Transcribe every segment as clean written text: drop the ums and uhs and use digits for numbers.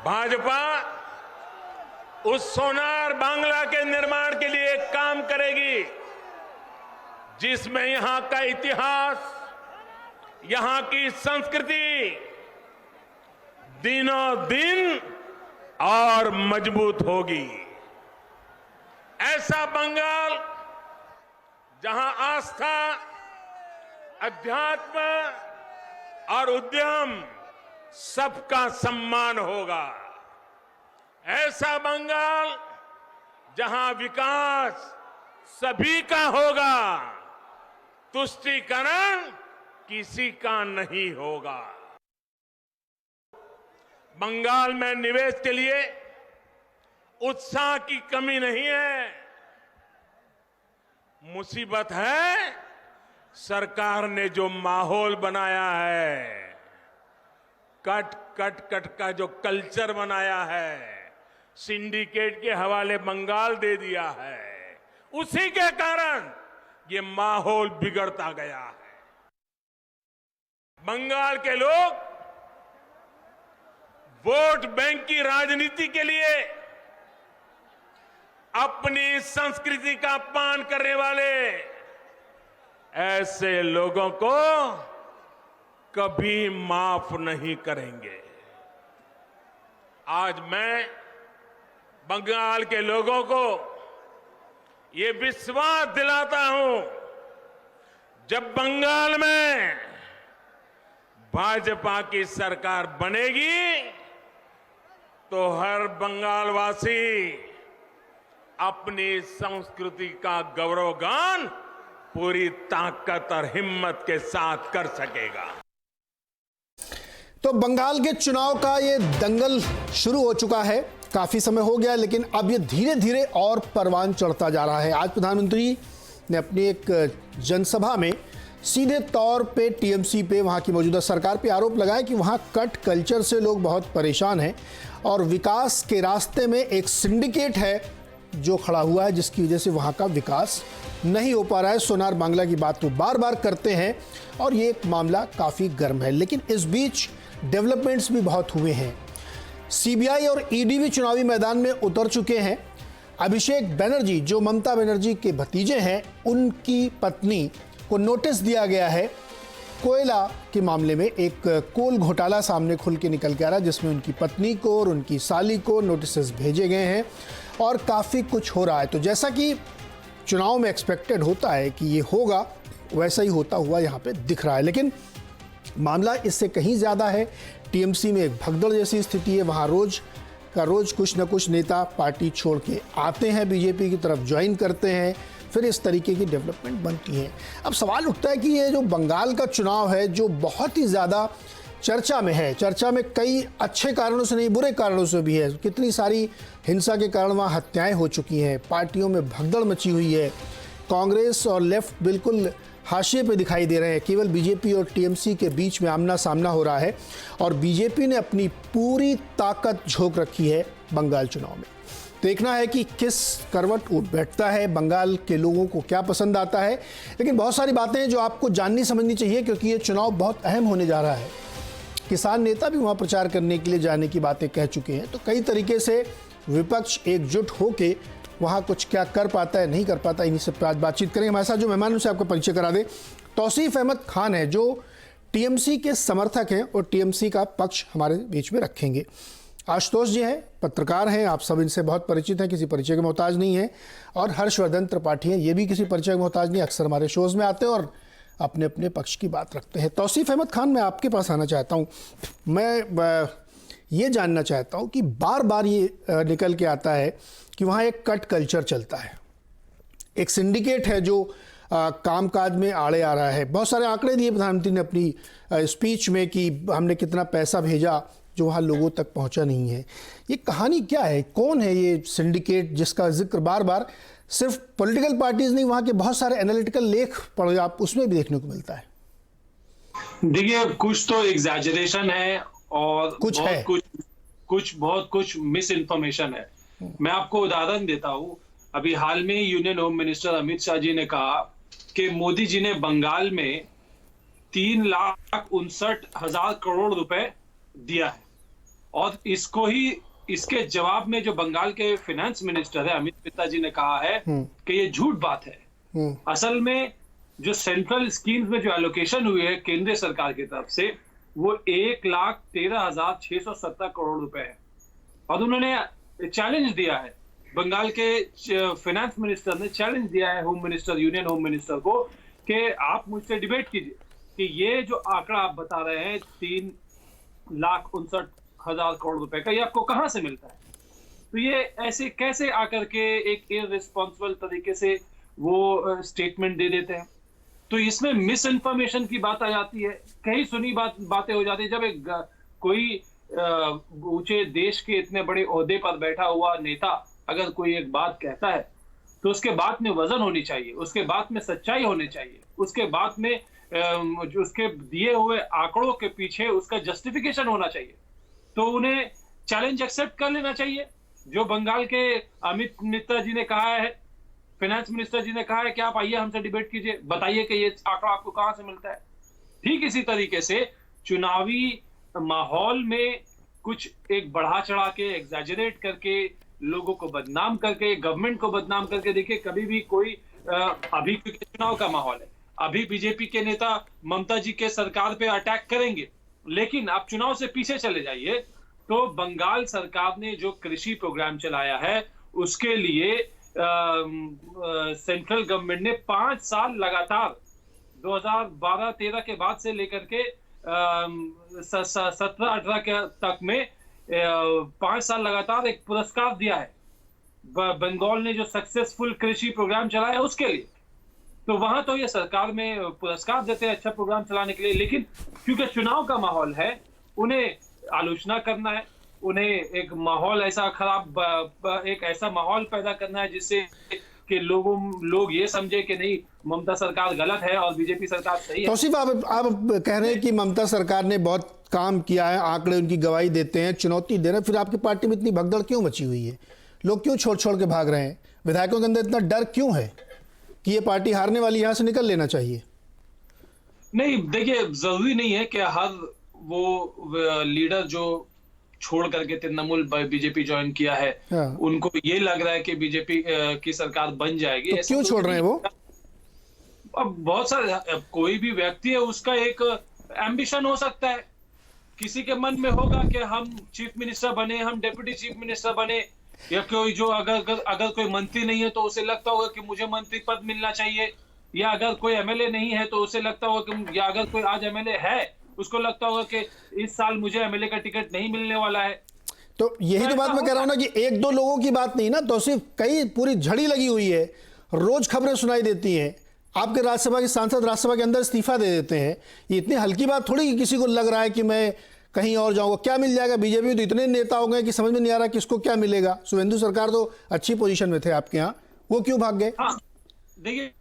भाजपा उस सोनार बांग्ला के निर्माण के लिए काम करेगी जिसमें यहां का इतिहास, यहां की संस्कृति दिनों दिन और मजबूत होगी। ऐसा बंगाल जहां आस्था, अध्यात्म और उद्यम सबका सम्मान होगा। ऐसा बंगाल जहां विकास सभी का होगा, तुष्टीकरण किसी का नहीं होगा। बंगाल में निवेश के लिए उत्साह की कमी नहीं है। मुसीबत है सरकार ने जो माहौल बनाया है, कट कट कट का जो कल्चर बनाया है, सिंडिकेट के हवाले बंगाल दे दिया है, उसी के कारण ये माहौल बिगड़ता गया है। बंगाल के लोग वोट बैंक की राजनीति के लिए अपनी संस्कृति का अपमान करने वाले ऐसे लोगों को कभी माफ नहीं करेंगे। आज मैं बंगाल के लोगों को ये विश्वास दिलाता हूं, जब बंगाल में भाजपा की सरकार बनेगी तो हर बंगालवासी अपनी संस्कृति का गौरवगान पूरी ताकत और हिम्मत के साथ कर सकेगा। तो बंगाल के चुनाव का ये दंगल शुरू हो चुका है, काफी समय हो गया, लेकिन अब ये धीरे धीरे और परवान चढ़ता जा रहा है। आज प्रधानमंत्री ने अपनी एक जनसभा में सीधे तौर पे टीएमसी पे, वहां की मौजूदा सरकार पे आरोप लगाया कि वहां कट कल्चर से लोग बहुत परेशान हैं और विकास के रास्ते में एक सिंडिकेट है जो खड़ा हुआ है, जिसकी वजह से वहां का विकास नहीं हो पा रहा है। सोनार बांग्ला की बात वो बार बार करते हैं और ये एक मामला काफ़ी गर्म है। लेकिन इस बीच डेवलपमेंट्स भी बहुत हुए हैं। सीबीआई और ईडी भी चुनावी मैदान में उतर चुके हैं। अभिषेक बनर्जी जो ममता बनर्जी के भतीजे हैं, उनकी पत्नी को नोटिस दिया गया है। कोयला के मामले में एक कोल घोटाला सामने खुल के निकल के आ रहा है, जिसमें उनकी पत्नी को और उनकी साली को नोटिस भेजे गए हैं और काफ़ी कुछ हो रहा है। तो जैसा कि चुनाव में एक्सपेक्टेड होता है कि ये होगा, वैसा ही होता हुआ यहाँ पे दिख रहा है। लेकिन मामला इससे कहीं ज़्यादा है। टीएमसी में एक भगदड़ जैसी स्थिति है। वहाँ रोज का रोज कुछ न कुछ नेता पार्टी छोड़ के आते हैं, बीजेपी की तरफ ज्वाइन करते हैं, फिर इस तरीके की डेवलपमेंट बनती है। अब सवाल उठता है कि ये जो बंगाल का चुनाव है, जो बहुत ही ज़्यादा चर्चा में है, चर्चा में कई अच्छे कारणों से नहीं, बुरे कारणों से भी है। कितनी सारी हिंसा के कारण वहाँ हत्याएं हो चुकी हैं, पार्टियों में भगदड़ मची हुई है, कांग्रेस और लेफ्ट बिल्कुल हाशिए पे दिखाई दे रहे हैं। केवल बीजेपी और टीएमसी के बीच में आमना सामना हो रहा है और बीजेपी ने अपनी पूरी ताकत झोंक रखी है बंगाल चुनाव में। देखना है कि किस करवट उठ बैठता है, बंगाल के लोगों को क्या पसंद आता है। लेकिन बहुत सारी बातें हैं जो आपको जाननी समझनी चाहिए, क्योंकि ये चुनाव बहुत अहम होने जा रहा है। किसान नेता भी वहाँ प्रचार करने के लिए जाने की बातें कह चुके हैं। तो कई तरीके से विपक्ष एकजुट होके वहाँ कुछ क्या कर पाता है, नहीं कर पाता, इन्हीं सब पर आज बातचीत करेंगे। हमारे साथ जो मेहमान उनसे आपको परिचय करा दे, तौसीफ अहमद खान है जो टीएमसी के समर्थक हैं और टीएमसी का पक्ष हमारे बीच में रखेंगे। आशुतोष जी हैं, पत्रकार हैं, आप सब इनसे बहुत परिचित हैं, किसी परिचय के मोहताज नहीं हैं। और हर्षवर्धन त्रिपाठी हैं, ये भी किसी परिचय के मोहताज नहीं, अक्सर हमारे शोज़ में आते हैं और अपने अपने पक्ष की बात रखते हैं। तौसीफ अहमद खान, मैं आपके पास आना चाहता हूँ। मैं ये जानना चाहता हूँ कि बार बार ये निकल के आता है कि वहाँ एक कट कल्चर चलता है, एक सिंडिकेट है जो कामकाज में आड़े आ रहा है। बहुत सारे आंकड़े दिए प्रधानमंत्री ने अपनी स्पीच में कि हमने कितना पैसा भेजा जो वहाँ लोगों तक पहुँचा नहीं है। ये कहानी क्या है, कौन है ये सिंडिकेट जिसका जिक्र बार बार सिर्फ पॉलिटिकल पार्टीज नहीं, वहाँ के बहुत सारे एनालिटिकल लेख पढ़े आप, उसमें भी देखने को मिलता है? देखिए, कुछ तो एग्जैजरेशन है और बहुत कुछ मिस इन्फॉर्मेशन है। मैं आपको उदाहरण देता हूं। अभी हाल में union home minister Amit Shah ji ने कहा कि मोदी जी ने बंगाल में 3,59,000 करोड़ रुपए दिया है और इसके जवाब में जो बंगाल के फाइनेंस मिनिस्टर है अमित मित्रा जी ने कहा है कि ये झूठ बात है। असल में जो सेंट्रल स्कीम्स में जो एलोकेशन हुई है केंद्रीय सरकार की तरफ से वो 1,13,670 करोड़ रुपए है। और उन्होंने चैलेंज दिया है, बंगाल के फाइनेंस मिनिस्टर ने चैलेंज दिया है home minister, union home minister को कि आप मुझसे डिबेट कीजिए कि ये जो आंकड़ा आप बता रहे हैं 3,59,000 करोड़ रुपए का, ये आपको कहां से मिलता है। तो ये ऐसे कैसे आकर के एक इररिस्पॉन्सिबल तरीके से वो स्टेटमेंट दे देते हैं। तो इसमें मिस इन्फॉर्मेशन की बात आ जाती है, कहीं सुनी बातें हो जाती है। जब एक कोई ऊंचे देश के इतने बड़े ओहदे पर बैठा हुआ नेता अगर कोई एक बात कहता है तो उसके बात में वजन होनी चाहिए, उसके बात में सच्चाई होनी चाहिए, उसके बात में जो उसके दिए हुए आंकड़ों के पीछे उसका जस्टिफिकेशन होना चाहिए। तो उन्हें चैलेंज एक्सेप्ट कर लेना चाहिए। जो बंगाल के अमित मित्रा जी ने कहा है, फाइनेंस मिनिस्टर जी ने कहा है कि आप आइए हमसे डिबेट कीजिए, बताइए कि ये आंकड़ा आपको कहां से मिलता है। ठीक इसी तरीके से चुनावी माहौल में कुछ एक बढ़ा चढ़ा के एग्जैजरेट करके लोगों को बदनाम करके, गवर्नमेंट को बदनाम करके, देखिए कभी भी कोई अभी क्योंकि चुनाव का माहौल है, अभी बीजेपी के नेता ममता जी के सरकार पे अटैक करेंगे, लेकिन आप चुनाव से पीछे चले जाइए तो बंगाल सरकार ने जो कृषि प्रोग्राम चलाया है उसके लिए सेंट्रल गवर्नमेंट ने 5 साल लगातार 2012-13 के बाद से लेकर के 17-18 के तक में 5 साल लगातार एक पुरस्कार दिया है बंगाल ने जो सक्सेसफुल कृषि प्रोग्राम चलाया उसके लिए। तो वहां तो ये सरकार में पुरस्कार देते हैं अच्छा प्रोग्राम चलाने के लिए, लेकिन क्योंकि चुनाव का माहौल है उन्हें आलोचना करना है, उन्हें एक माहौल ऐसा खराब, एक ऐसा माहौल पैदा करना है जिससे कि लोग ये समझे कि नहीं ममता सरकार गलत है और बीजेपी सरकार सही है। तौसीफ, आप कह रहे हैं कि ममता सरकार ने बहुत काम किया है, आंकड़े उनकी गवाही देते हैं, चुनौती दे रहे हैं, फिर आपकी पार्टी में इतनी भगदड़ क्यों मची हुई है? लोग क्यों छोड़ छोड़ के भाग रहे हैं? विधायकों के अंदर इतना डर क्यों है कि ये पार्टी हारने वाली, यहां से निकल लेना चाहिए? नहीं, देखिए जरूरी नहीं है कि हर वो लीडर जो छोड़ करके तृणमूल बीजेपी ज्वाइन किया है उनको ये लग रहा है कि बीजेपी की सरकार बन जाएगी। तो क्यों छोड़ रहे हैं वो? अब बहुत सारे, कोई भी व्यक्ति है उसका एक एम्बिशन हो सकता है, किसी के मन में होगा कि हम चीफ मिनिस्टर बने, हम डेप्यूटी चीफ मिनिस्टर बने, या कोई जो अगर कोई मंत्री नहीं है तो उसे लगता होगा कि मुझे मंत्री पद मिलना चाहिए, या अगर कोई एमएलए नहीं है तो उसे लगता होगा कि, या अगर कोई आज एमएलए है उसको लगता होगा कि इस साल मुझे एमएलए का टिकट नहीं मिलने वाला है। तो यही तो बात मैं कह रहा हूं ना कि एक दो लोगों की बात नहीं ना, तो सिर्फ कई पूरी झड़ी लगी हुई है, रोज खबरें सुनाई देती हैं, आपके राज्यसभा के सांसद राज्यसभा के अंदर इस्तीफा दे देते हैं। ये इतनी हल्की बात थोड़ी कि किसी को लग रहा है कि मैं कहीं और जाऊंगा, क्या मिल जाएगा। बीजेपी में तो इतने नेता हो गए कि समझ में नहीं आ रहा किसको क्या मिलेगा। शुभेंदु सरकार तो अच्छी पोजीशन में थे आपके यहाँ, वो क्यों भाग गए? देखिए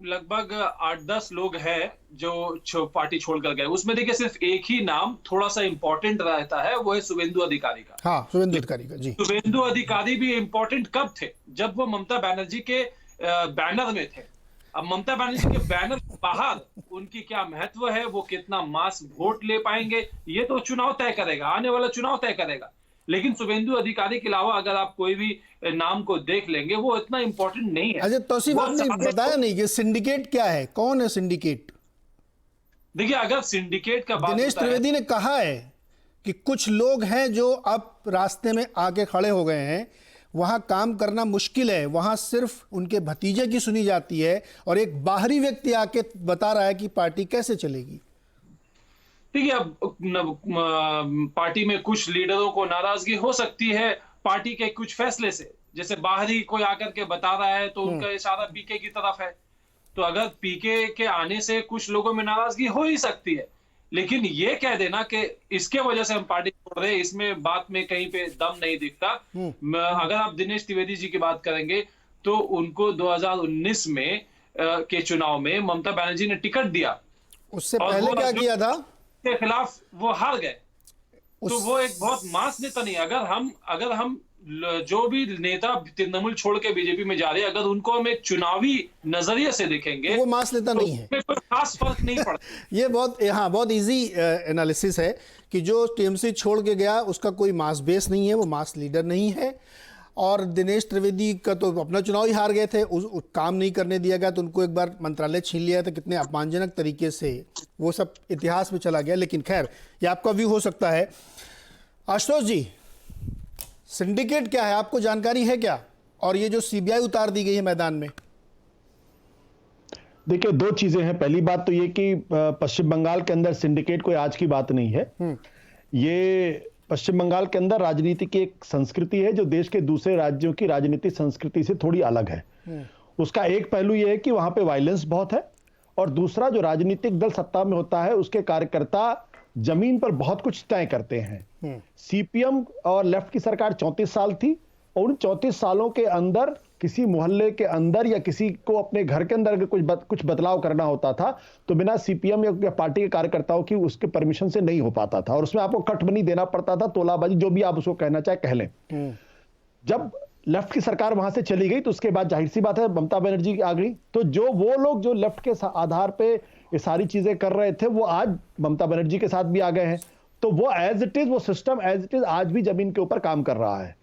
लगभग 8-10 लोग हैं जो पार्टी छोड़कर गए, उसमें देखिए सिर्फ एक ही नाम थोड़ा सा इंपॉर्टेंट रहता है, वो है शुभेंदु अधिकारी का। हाँ, शुभेंदु अधिकारी का। जी, शुभेंदु अधिकारी भी इंपॉर्टेंट कब थे? जब वो ममता बनर्जी के बैनर में थे। अब ममता बनर्जी के बैनर बाहर उनकी क्या महत्व है, वो कितना मास वोट ले पाएंगे, ये तो चुनाव तय करेगा, आने वाला चुनाव तय करेगा। लेकिन शुभेंदु अधिकारी के अलावा अगर आप कोई भी नाम को देख लेंगे वो इतना इंपॉर्टेंट नहीं है। अच्छा, तौसीफ आपने बताया नहीं कि सिंडिकेट क्या है, कौन है सिंडिकेट? देखिए अगर सिंडिकेट का बात, दिनेश त्रिवेदी ने कहा है कि कुछ लोग हैं जो अब रास्ते में आके खड़े हो गए हैं, वहां काम करना मुश्किल है, वहां सिर्फ उनके भतीजे की सुनी जाती है और एक बाहरी व्यक्ति आके बता रहा है कि पार्टी कैसे चलेगी। देखिए अब पार्टी में कुछ लीडरों को नाराजगी हो सकती है पार्टी के कुछ फैसले से, जैसे बाहरी कोई आकर के बता रहा है तो उनका इशारा पीके की तरफ है, तो अगर पीके के आने से कुछ लोगों में नाराजगी हो ही सकती है। लेकिन ये कह देना कि इसके वजह से हम पार्टी छोड़ रहे हैं, इसमें बात में कहीं पे दम नहीं दिखता। अगर आप दिनेश त्रिवेदी जी की बात करेंगे तो उनको 2019 में के चुनाव में ममता बनर्जी ने टिकट दिया, उससे पहले क्या किया था, के खिलाफ वो हार गए। तो वो एक बहुत मास नेता नहीं। अगर हम जो भी नेता तृणमूल छोड़ के बीजेपी में जा रहे हैं, अगर उनको हम एक चुनावी नजरिए से देखेंगे वो मास नेता नहीं है। कोई खास फर्क नहीं पड़ता। ये बहुत इजी एनालिसिस है कि जो टीएमसी छोड़ के गया उसका कोई मास बेस नहीं है, वो मास लीडर नहीं है। और दिनेश त्रिवेदी का तो अपना चुनाव ही हार गए थे, उस काम नहीं करने दिया गया तो उनको एक बार मंत्रालय छीन लिया था, कितने अपमानजनक तरीके से, वो सब इतिहास में चला गया। लेकिन खैर, ये आपका व्यू हो सकता है। आशुतोष जी, सिंडिकेट क्या है, आपको जानकारी है क्या? और ये जो सीबीआई उतार दी गई है मैदान में? देखिए, दो चीजें हैं। पहली बात तो ये कि पश्चिम बंगाल के अंदर सिंडिकेट कोई आज की बात नहीं है। ये पश्चिम बंगाल के अंदर राजनीति की एक संस्कृति है जो देश के दूसरे राज्यों की राजनीतिक संस्कृति से थोड़ी अलग है। उसका एक पहलू यह है कि वहां पे वायलेंस बहुत है, और दूसरा, जो राजनीतिक दल सत्ता में होता है उसके कार्यकर्ता जमीन पर बहुत कुछ तय करते हैं। सीपीएम और लेफ्ट की सरकार 34 साल थी, और उन 34 सालों के अंदर किसी मोहल्ले के अंदर या किसी को अपने घर के अंदर अगर कुछ बदलाव करना होता था तो बिना सीपीएम या पार्टी के कार्यकर्ताओं की उसके परमिशन से नहीं हो पाता था, और उसमें आपको कटमनी देना पड़ता था, तोलाबाजी, जो भी आप उसको कहना चाहे कह लें। जब लेफ्ट की सरकार वहां से चली गई तो उसके बाद जाहिर सी बात है ममता बनर्जी आ गई, तो जो वो लोग जो लेफ्ट के आधार पे ये सारी चीजें कर रहे थे वो आज ममता बनर्जी के साथ भी आ गए हैं। तो वो एज इट इज, वो सिस्टम एज इट इज आज भी जमीन के ऊपर काम कर रहा है।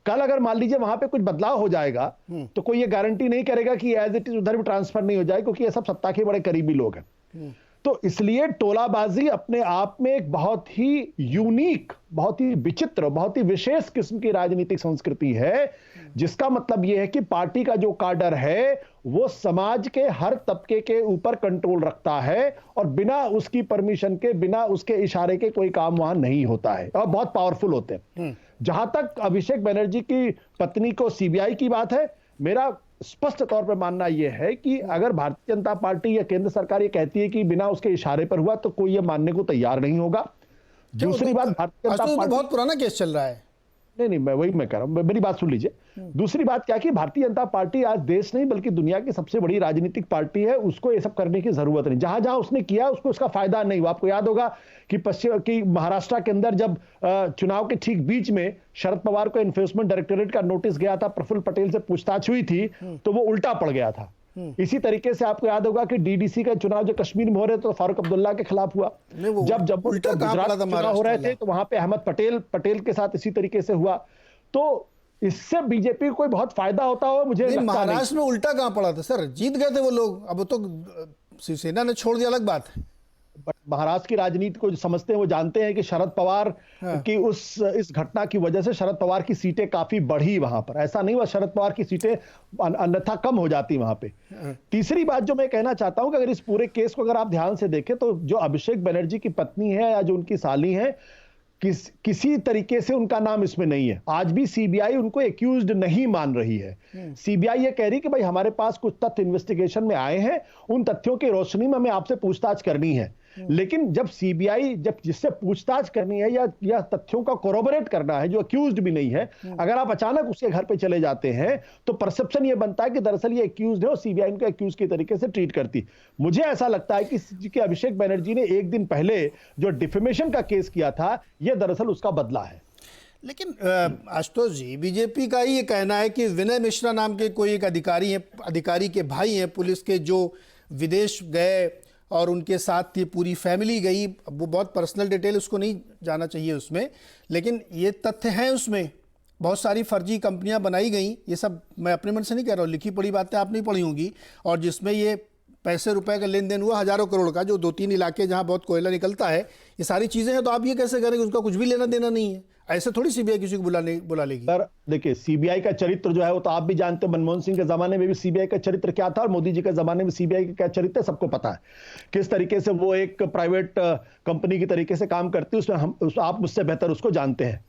कल अगर मान लीजिए वहां पे कुछ बदलाव हो जाएगा तो कोई ये गारंटी नहीं करेगा कि एज इट इज उधर भी ट्रांसफर नहीं हो जाए, क्योंकि ये सब सत्ता के बड़े करीबी लोग हैं। तो इसलिए टोलाबाजी अपने आप में एक बहुत ही यूनिक, बहुत ही विचित्र, बहुत ही विशेष किस्म की राजनीतिक संस्कृति है, जिसका मतलब यह है कि पार्टी का जो काडर है वो समाज के हर तबके के ऊपर कंट्रोल रखता है, और बिना उसकी परमिशन के, बिना उसके इशारे के कोई काम वहां नहीं होता है, और बहुत पावरफुल होते हैं। जहां तक अभिषेक बनर्जी की पत्नी को सीबीआई की बात है, मेरा स्पष्ट तौर पर मानना यह है कि अगर भारतीय जनता पार्टी या केंद्र सरकार ये कहती है कि बिना उसके इशारे पर हुआ, तो कोई ये मानने को तैयार नहीं होगा। दूसरी बात, भारतीय जनता पार्टी, बहुत पुराना केस चल रहा है। नहीं, मैं कह रहा हूं, मेरी बात सुन लीजिए। दूसरी बात क्या कि भारतीय जनता पार्टी आज देश नहीं बल्कि दुनिया की सबसे बड़ी राजनीतिक पार्टी है, उसको ये सब करने की जरूरत नहीं। जहां जहां उसने किया उसको उसका फायदा नहीं हुआ। आपको याद होगा कि महाराष्ट्र के अंदर जब चुनाव के ठीक बीच में शरद पवार को एनफोर्समेंट डायरेक्टोरेट का नोटिस गया था, प्रफुल्ल पटेल से पूछताछ हुई थी, तो वो उल्टा पड़ गया था। इसी तरीके से आपको याद होगा कि डीडीसी का चुनाव जो कश्मीर में हो रहे थे तो फारूक अब्दुल्ला के खिलाफ हुआ। जब गुजरात चुनाव हो रहे थे तो वहां पे अहमद पटेल के साथ इसी तरीके से हुआ। तो इससे बीजेपी को कोई बहुत फायदा होता हो मुझे लगता नहीं। महाराष्ट्र में उल्टा कहां पड़ा था सर, जीत गए थे वो लोग, अब तो शिवसेना ने छोड़ दिया, अलग बात है। महाराष्ट्र की राजनीति को जो समझते हैं वो जानते हैं कि शरद पवार की इस घटना की वजह से शरद पवार की सीटें काफी बढ़ी वहां पर। ऐसा नहीं हुआ शरद पवार की सीटें अन्यथा कम हो जाती वहां पे। तीसरी बात जो मैं कहना चाहता हूं कि अगर इस पूरे केस को अगर आप ध्यान से देखें तो जो अभिषेक बनर्जी की पत्नी है या जो उनकी साली है, किसी तरीके से उनका नाम इसमें नहीं है। आज भी सीबीआई उनको एक्यूज्ड नहीं मान रही है। सीबीआई ये कह रही कि भाई हमारे पास कुछ तथ्य इन्वेस्टिगेशन में आए हैं, उन तथ्यों की रोशनी में हमें आपसे पूछताछ करनी है। लेकिन जब सीबीआई जिससे पूछताछ करनी है या तथ्यों का कोरोबोरेट करना है, जो अक्यूज्ड भी नहीं है, अगर आप अचानक उसके घर पे चले जाते हैं तो परसेप्शन ये बनता है कि दरअसल ये अक्यूज्ड है और सीबीआई इनको अक्यूज के तरीके से ट्रीट करती। मुझे ऐसा लगता है कि अभिषेक बनर्जी ने एक दिन पहले जो डिफेमेशन का केस किया था, यह दरअसल उसका बदला है। लेकिन आशुतोष जी, बीजेपी का ही ये कहना है कि विनय मिश्रा नाम के कोई एक अधिकारी के भाई हैं पुलिस के, जो विदेश गए और उनके साथ ये पूरी फैमिली गई। वो बहुत पर्सनल डिटेल उसको नहीं जाना चाहिए उसमें, लेकिन ये तथ्य हैं उसमें। बहुत सारी फर्जी कंपनियां बनाई गई, ये सब मैं अपने मन से नहीं कह रहा हूँ, लिखी पढ़ी बातें आप नहीं पढ़ी होंगी। और जिसमें ये पैसे रुपए का लेन देन हुआ हजारों करोड़ का, जो 2-3 इलाके जहां बहुत कोयला निकलता है, ये सारी चीजें हैं। तो आप ये कैसे करेंगे, उसका कुछ भी लेना देना नहीं है? ऐसे थोड़ी सीबीआई किसी को बुला लेगी। सर देखिए, सीबीआई का चरित्र जो है वो तो आप भी जानते हैं। मनमोहन सिंह के जमाने में भी सीबीआई का चरित्र क्या था और मोदी जी के जमाने में सीबीआई का क्या चरित्र है, सबको पता है। किस तरीके से वो एक प्राइवेट कंपनी की तरीके से काम करती है, उसमें आप मुझसे बेहतर उसको जानते हैं।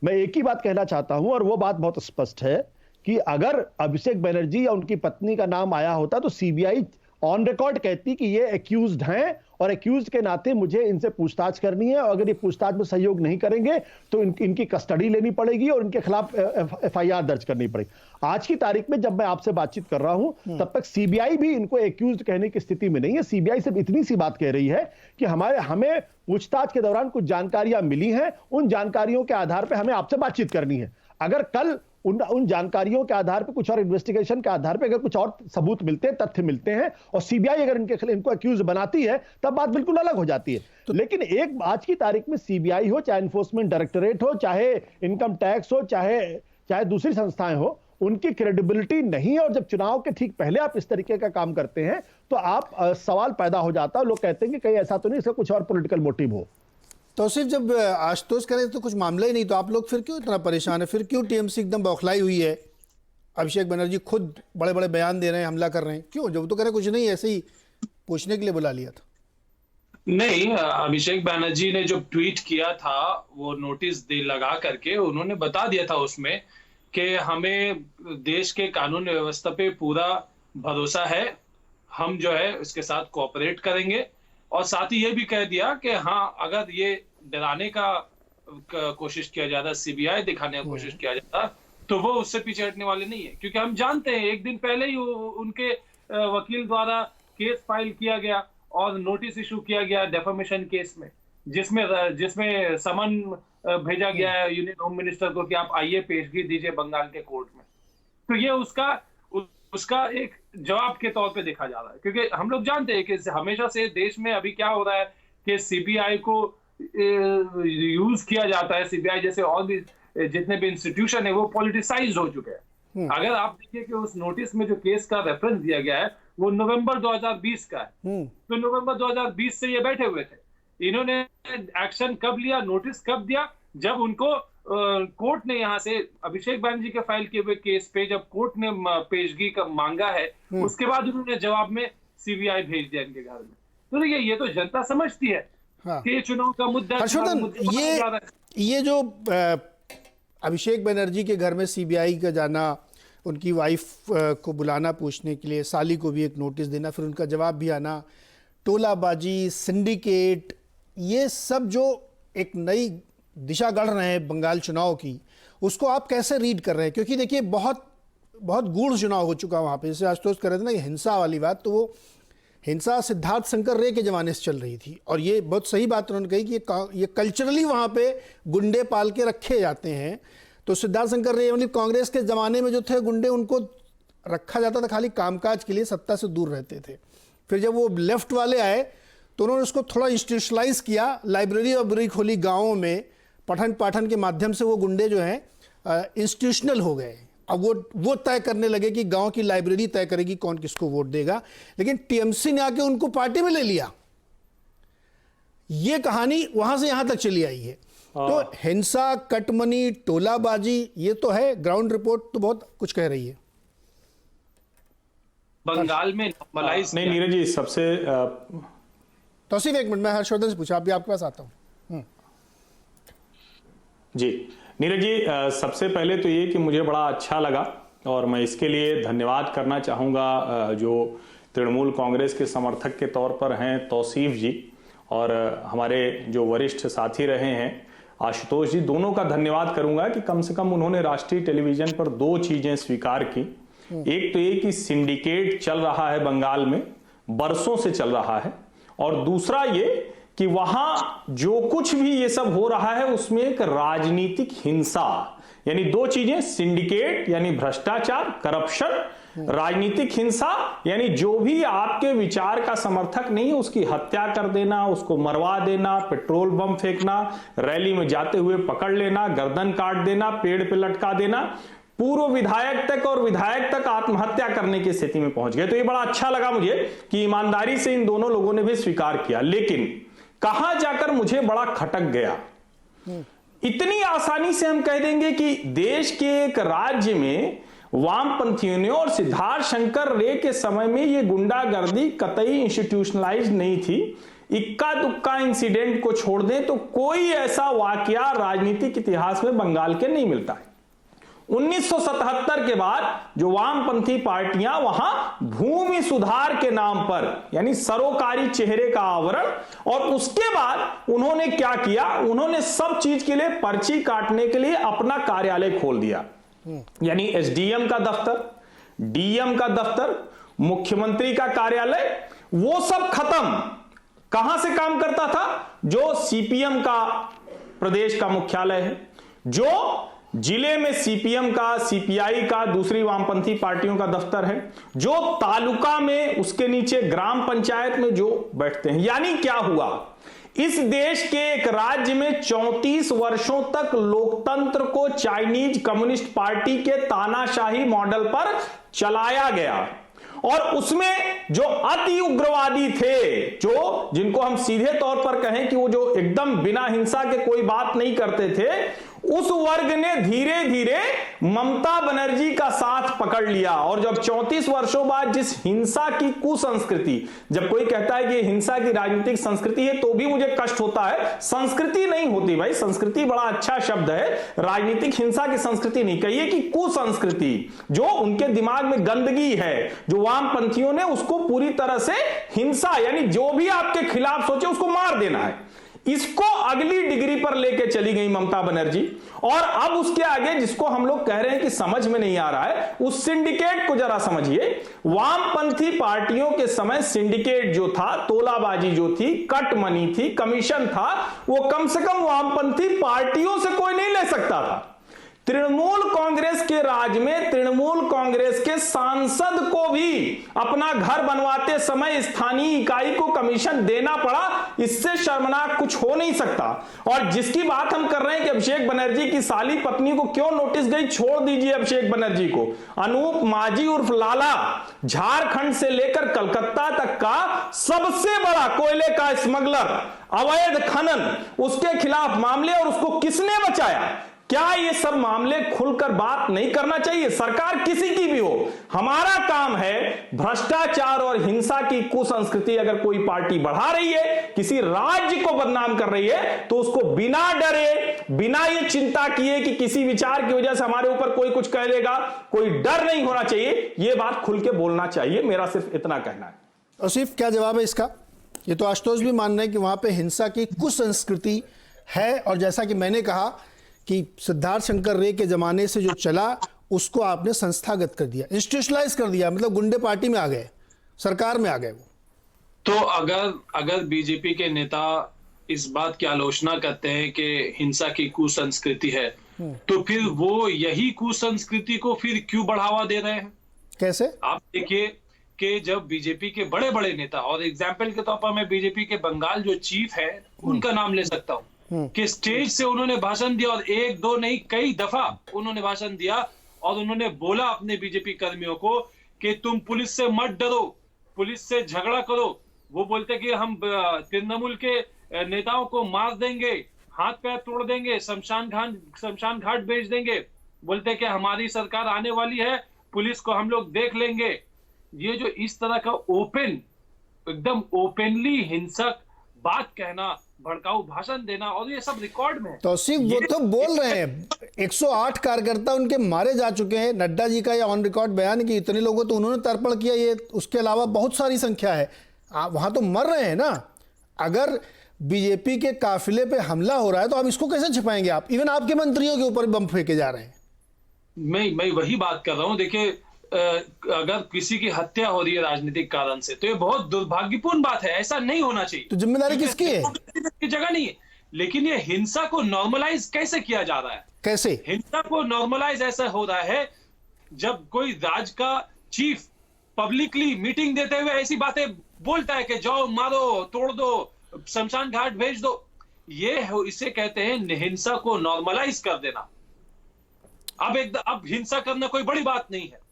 मैं एक ही बात कहना चाहता हूं, और वो बात बहुत स्पष्ट है कि अगर अभिषेक बनर्जी या उनकी पत्नी का नाम आया होता तो सीबीआई ऑन रिकॉर्ड कहती कि ये एक्यूज्ड हैं और एक्यूज्ड के नाते मुझे इनसे पूछताछ करनी है, और अगर ये पूछताछ में सहयोग नहीं करेंगे तो इनकी कस्टडी लेनी पड़ेगी और इनके खिलाफ एफआईआर दर्ज करनी पड़ेगी। आज की तारीख में जब मैं आपसे बातचीत कर रहा हूं तब तक सीबीआई भी इनको एक्यूज्ड कहने की स्थिति में नहीं है। सीबीआई सिर्फ इतनी सी बात कह रही है कि हमें पूछताछ के दौरान कुछ जानकारियां मिली हैं, उन जानकारियों के आधार पर हमें आपसे बातचीत करनी है। अगर कल उन जानकारियों के आधार पर, कुछ और इन्वेस्टिगेशन के आधार पर अगर कुछ और सबूत मिलते हैं, तथ्य मिलते हैं और सीबीआई अगर इनको अक्यूज बनाती है, तब बात बिल्कुल अलग हो जाती है। लेकिन एक आज की तारीख में सीबीआई हो, चाहे एनफोर्समेंट डायरेक्टोरेट हो, चाहे इनकम टैक्स हो, चाहे दूसरी संस्थाएं हो, उनकी क्रेडिबिलिटी नहीं है। और जब चुनाव के ठीक पहले आप इस तरीके का काम करते हैं तो आप सवाल पैदा हो जाता है। लोग कहते हैं कि कहीं ऐसा तो नहीं इसका कुछ और पॉलिटिकल मोटिव हो। तो सिर्फ जब आशुतोष करें तो कुछ मामला ही नहीं, तो आप लोग फिर क्यों इतना परेशान है? फिर क्यों टीएमसी एकदम बौखलाई हुई है? अभिषेक बनर्जी खुद बड़े बड़े बयान दे रहे हैं, हमला कर रहे हैं, क्यों? जब तो कह रहे कुछ नहीं, ऐसे ही पूछने के लिए बुला लिया था। नहीं, अभिषेक बनर्जी ने जो ट्वीट किया था वो नोटिस लगा करके उन्होंने बता दिया था उसमें कि हमें देश के कानून व्यवस्था पे पूरा भरोसा है, हम जो है उसके साथ कोऑपरेट करेंगे। और साथ ही ये भी कह दिया कि हाँ, अगर ये डराने का कोशिश किया जाता, सीबीआई दिखाने का कोशिश किया जाता, तो वो उससे पीछे हटने वाले नहीं है। क्योंकि हम जानते हैं एक दिन पहले ही उनके वकील द्वारा केस फाइल किया गया और नोटिस इशू किया गया डेफेमेशन केस में, जिसमें समन भेजा गया है यूनियन होम मिनिस्टर को कि आप आइए पेशगी दीजिए बंगाल के कोर्ट में। तो ये उसका एक जवाब के तौर पे देखा जा रहा है। क्योंकि हम लोग जानते हैं कि हमेशा से देश में अभी क्या हो रहा है कि सीबीआई को यूज किया जाता है, सीबीआई जैसे और भी जितने भी इंस्टीट्यूशन है वो पॉलिटिसाइज्ड हो चुके हैं। अगर आप देखिए कि उस नोटिस में जो केस का रेफरेंस दिया गया है वो नवंबर 2020 का है, तो नवंबर 2020 से ये बैठे हुए थे। इन्होंने एक्शन कब लिया, नोटिस कब दिया? जब उनको कोर्ट ने यहाँ से अभिषेक बनर्जी के फाइल किए हुए केस पे जब कोर्ट ने पेशगी का मांगा है, उसके बाद उन्होंने जवाब में सीबीआई भेज दिया इनके घर में। तो ये तो जनता समझती है कि चुनाव का मुद्दा। हर्षवर्धन, ये जो अभिषेक बनर्जी के घर में सीबीआई का जाना, उनकी वाइफ को बुलाना पूछने के लिए, साली को भी एक नोटिस देना, फिर उनका जवाब भी आना, टोलाबाजी, सिंडिकेट, ये सब जो एक नई दिशा गढ़ रहे हैं बंगाल चुनाव की, उसको आप कैसे रीड कर रहे हैं? क्योंकि देखिए बहुत बहुत गूढ़ चुनाव हो चुका वहाँ पे। जैसे आशुतोष कर रहे थे ना हिंसा वाली बात, तो वो हिंसा सिद्धार्थ शंकर रे के ज़माने से चल रही थी। और ये बहुत सही बात उन्होंने कही कि ये कल्चरली वहाँ पे गुंडे पाल के रखे जाते हैं। तो सिद्धार्थ शंकर रे मतलब कांग्रेस के ज़माने में जो थे गुंडे, उनको रखा जाता था खाली कामकाज के लिए, सत्ता से दूर रहते थे। फिर जब वो लेफ्ट वाले आए तो उन्होंने उसको थोड़ा इंस्टीट्यूशनलाइज किया, लाइब्रेरी वाइब्रेरी खोली गाँवों में, पठन पाठन के माध्यम से वो गुंडे जो हैं इंस्टीट्यूशनल हो गए। अब वो तय करने लगे कि गांव की लाइब्रेरी तय करेगी कौन किसको वोट देगा। लेकिन टीएमसी ने आके उनको पार्टी में ले लिया। ये कहानी वहां से यहां तक चली आई है। तो हिंसा, कटमनी, टोलाबाजी, ये तो है। ग्राउंड रिपोर्ट तो बहुत कुछ कह रही है। बंगाल में नहीं नीरज जी, सबसे तो सिर्फ एक मिनट, मैं हर्षवर्धन से पूछा, अभी आपके पास आता हूं। जी नीरज जी, सबसे पहले तो ये कि मुझे बड़ा अच्छा लगा और मैं इसके लिए धन्यवाद करना चाहूँगा जो तृणमूल कांग्रेस के समर्थक के तौर पर हैं तौसीफ जी, और हमारे जो वरिष्ठ साथी रहे हैं आशुतोष जी, दोनों का धन्यवाद करूंगा कि कम से कम उन्होंने राष्ट्रीय टेलीविजन पर दो चीजें स्वीकार की। एक तो ये कि सिंडिकेट चल रहा है बंगाल में, बरसों से चल रहा है, और दूसरा ये कि वहां जो कुछ भी ये सब हो रहा है उसमें एक राजनीतिक हिंसा, यानी दो चीजें, सिंडिकेट यानी भ्रष्टाचार, करप्शन, राजनीतिक हिंसा यानी जो भी आपके विचार का समर्थक नहीं है उसकी हत्या कर देना, उसको मरवा देना, पेट्रोल बम फेंकना, रैली में जाते हुए पकड़ लेना, गर्दन काट देना, पेड़ पे लटका देना, पूर्व विधायक तक और विधायक तक आत्महत्या करने की स्थिति में पहुंच गए। तो ये बड़ा अच्छा लगा मुझे कि ईमानदारी से इन दोनों लोगों ने भी स्वीकार किया। लेकिन कहां जाकर मुझे बड़ा खटक गया, इतनी आसानी से हम कह देंगे कि देश के एक राज्य में वामपंथियों ने और सिद्धार्थ शंकर रे के समय में ये गुंडागर्दी कतई इंस्टीट्यूशनलाइज नहीं थी। इक्का दुक्का इंसिडेंट को छोड़ दें तो कोई ऐसा वाकया राजनीतिक इतिहास में बंगाल के नहीं मिलता है। 1977 के बाद जो वामपंथी पार्टियां वहां भूमि सुधार के नाम पर, यानी सरोकारी चेहरे का आवरण, और उसके बाद उन्होंने क्या किया, उन्होंने सब चीज के लिए पर्ची काटने के लिए अपना कार्यालय खोल दिया। यानी एसडीएम का दफ्तर, डीएम का दफ्तर, मुख्यमंत्री का कार्यालय, वो सब खत्म। कहां से काम करता था? जो सीपीएम का प्रदेश का मुख्यालय है, जो जिले में सीपीएम का, सीपीआई का, दूसरी वामपंथी पार्टियों का दफ्तर है, जो तालुका में, उसके नीचे ग्राम पंचायत में जो बैठते हैं। यानी क्या हुआ, इस देश के एक राज्य में 34 वर्षों तक लोकतंत्र को चाइनीज कम्युनिस्ट पार्टी के तानाशाही मॉडल पर चलाया गया, और उसमें जो अति उग्रवादी थे, जो जिनको हम सीधे तौर पर कहें कि वो जो एकदम बिना हिंसा के कोई बात नहीं करते थे, उस वर्ग ने धीरे धीरे ममता बनर्जी का साथ पकड़ लिया। और जब 34 वर्षों बाद जिस हिंसा की कुसंस्कृति, जब कोई कहता है कि हिंसा की राजनीतिक संस्कृति है तो भी मुझे कष्ट होता है। संस्कृति नहीं होती भाई, संस्कृति बड़ा अच्छा शब्द है, राजनीतिक हिंसा की संस्कृति नहीं, कहिए कि कुसंस्कृति, जो उनके दिमाग में गंदगी है, जो वामपंथियों ने उसको पूरी तरह से हिंसा, यानी जो भी आपके खिलाफ सोचे उसको मार देना है, इसको अगली डिग्री पर लेके चली गई ममता बनर्जी। और अब उसके आगे जिसको हम लोग कह रहे हैं कि समझ में नहीं आ रहा है, उस सिंडिकेट को जरा समझिए। वामपंथी पार्टियों के समय सिंडिकेट जो था, तोलाबाजी जो थी, कट मनी थी, कमीशन था, वो कम से कम वामपंथी पार्टियों से कोई नहीं ले सकता था। तृणमूल कांग्रेस के राज में तृणमूल कांग्रेस के सांसद को भी अपना घर बनवाते समय स्थानीय इकाई को कमीशन देना पड़ा। इससे शर्मनाक कुछ हो नहीं सकता। और जिसकी बात हम कर रहे हैं कि अभिषेक बनर्जी की साली पत्नी को क्यों नोटिस गई, छोड़ दीजिए अभिषेक बनर्जी को, अनूप माझी उर्फ लाला झारखंड से लेकर कलकत्ता तक का सबसे बड़ा कोयले का स्मगलर, अवैध खनन, उसके खिलाफ मामले, और उसको किसने बचाया? क्या ये सब मामले खुलकर बात नहीं करना चाहिए? सरकार किसी की भी हो, हमारा काम है भ्रष्टाचार और हिंसा की कुसंस्कृति अगर कोई पार्टी बढ़ा रही है, किसी राज्य को बदनाम कर रही है, तो उसको बिना डरे, बिना ये चिंता किए कि किसी विचार की वजह से हमारे ऊपर कोई कुछ कह देगा, कोई डर नहीं होना चाहिए, ये बात खुल के बोलना चाहिए। मेरा सिर्फ इतना कहना है। औसिफ, क्या जवाब है इसका? ये तो आशुतोष भी मान रहे हैं कि वहां पे हिंसा की कुसंस्कृति है, और जैसा कि मैंने कहा कि सिद्धार्थ शंकर रे के जमाने से जो चला उसको आपने संस्थागत कर दिया, इंस्टीट्यूशनलाइज कर दिया, मतलब गुंडे पार्टी में आ गए, सरकार में आ गए वो। तो अगर बीजेपी के नेता इस बात की आलोचना करते हैं कि हिंसा की कुसंस्कृति है, तो फिर वो यही कुसंस्कृति को फिर क्यों बढ़ावा दे रहे हैं? कैसे? आप देखिए कि जब बीजेपी के बड़े बड़े नेता, और एग्जाम्पल के तौर पर मैं बीजेपी के बंगाल जो चीफ है उनका नाम ले सकता हूं, कि स्टेज से उन्होंने भाषण दिया, और एक दो नहीं कई दफा उन्होंने भाषण दिया, और उन्होंने बोला अपने बीजेपी कर्मियों को कि तुम पुलिस से मत डरो, पुलिस से झगड़ा करो। वो बोलते कि हम तृणमूल के नेताओं को मार देंगे, हाथ पैर तोड़ देंगे, शमशान घाट भेज देंगे, बोलते कि हमारी सरकार आने वाली है, पुलिस को हम लोग देख लेंगे। ये जो इस तरह का एकदम ओपनली हिंसक बात कहना, भड़काऊ भाषण देना, और ये सब रिकॉर्ड में है। तौसीफ, वो तो बोल रहे हैं 108 कार्यकर्ता उनके मारे जा चुके हैं। नड्डा जी का ये ऑन रिकॉर्ड बयान है कि इतने लोगों तो उन्होंने तर्पण किया, ये उसके अलावा बहुत सारी संख्या है। वहां तो मर रहे हैं ना। अगर बीजेपी के काफिले पे हमला हो रहा है तो आप इसको कैसे छिपाएंगे? आप इवन आपके मंत्रियों के ऊपर बम फेंके जा रहे हैं। मैं वही बात कर रहा हूं। देखिए, अगर किसी की हत्या हो रही है राजनीतिक कारण से, तो ये बहुत दुर्भाग्यपूर्ण बात है, ऐसा नहीं होना चाहिए। तो जिम्मेदारी किसकी है? की जगह नहीं है। लेकिन ये हिंसा को नॉर्मलाइज कैसे किया जा रहा है? कैसे हिंसा को नॉर्मलाइज ऐसा हो रहा है जब कोई राज्य का चीफ पब्लिकली मीटिंग देते हुए ऐसी बातें बोलता है कि जाओ मारो, तोड़ दो, शमशान घाट भेज दो। इसे कहते हैं हिंसा को नॉर्मलाइज कर देना। अब हिंसा करना कोई बड़ी बात नहीं है।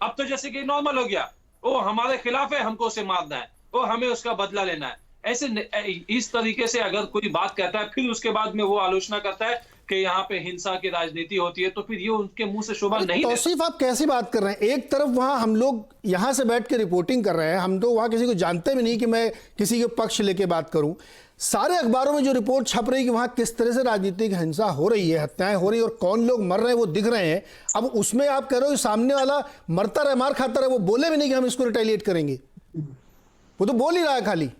अब तो जैसे कि नॉर्मल हो गया, वो हमारे खिलाफ है, हमको उसे मारना है, वो हमें उसका बदला लेना है। ऐसे इस तरीके से अगर कोई बात कहता है, फिर उसके बाद में वो आलोचना करता है कि यहाँ पे हिंसा की राजनीति होती है, तो फिर ये उनके मुंह से शोभा नहीं। तौसीफ, आप कैसी बात कर रहे हैं? एक तरफ वहां हम लोग यहां से बैठ के रिपोर्टिंग कर रहे हैं, हम तो वहां किसी को जानते भी नहीं कि मैं किसी के पक्ष लेके बात करूं। सारे अखबारों में जो रिपोर्ट छप रही है कि वहां किस तरह से राजनीतिक हिंसा हो रही है, हत्याएं हो रही है, और कौन लोग मर रहे हैं वो दिख रहे हैं। अब उसमें आप कह रहे हो कि सामने वाला मरता रहे, मार खाता रहे, वो बोले भी नहीं कि हम इसको रिटेलिएट करेंगे। वो तो बोल ही रहा है खाली।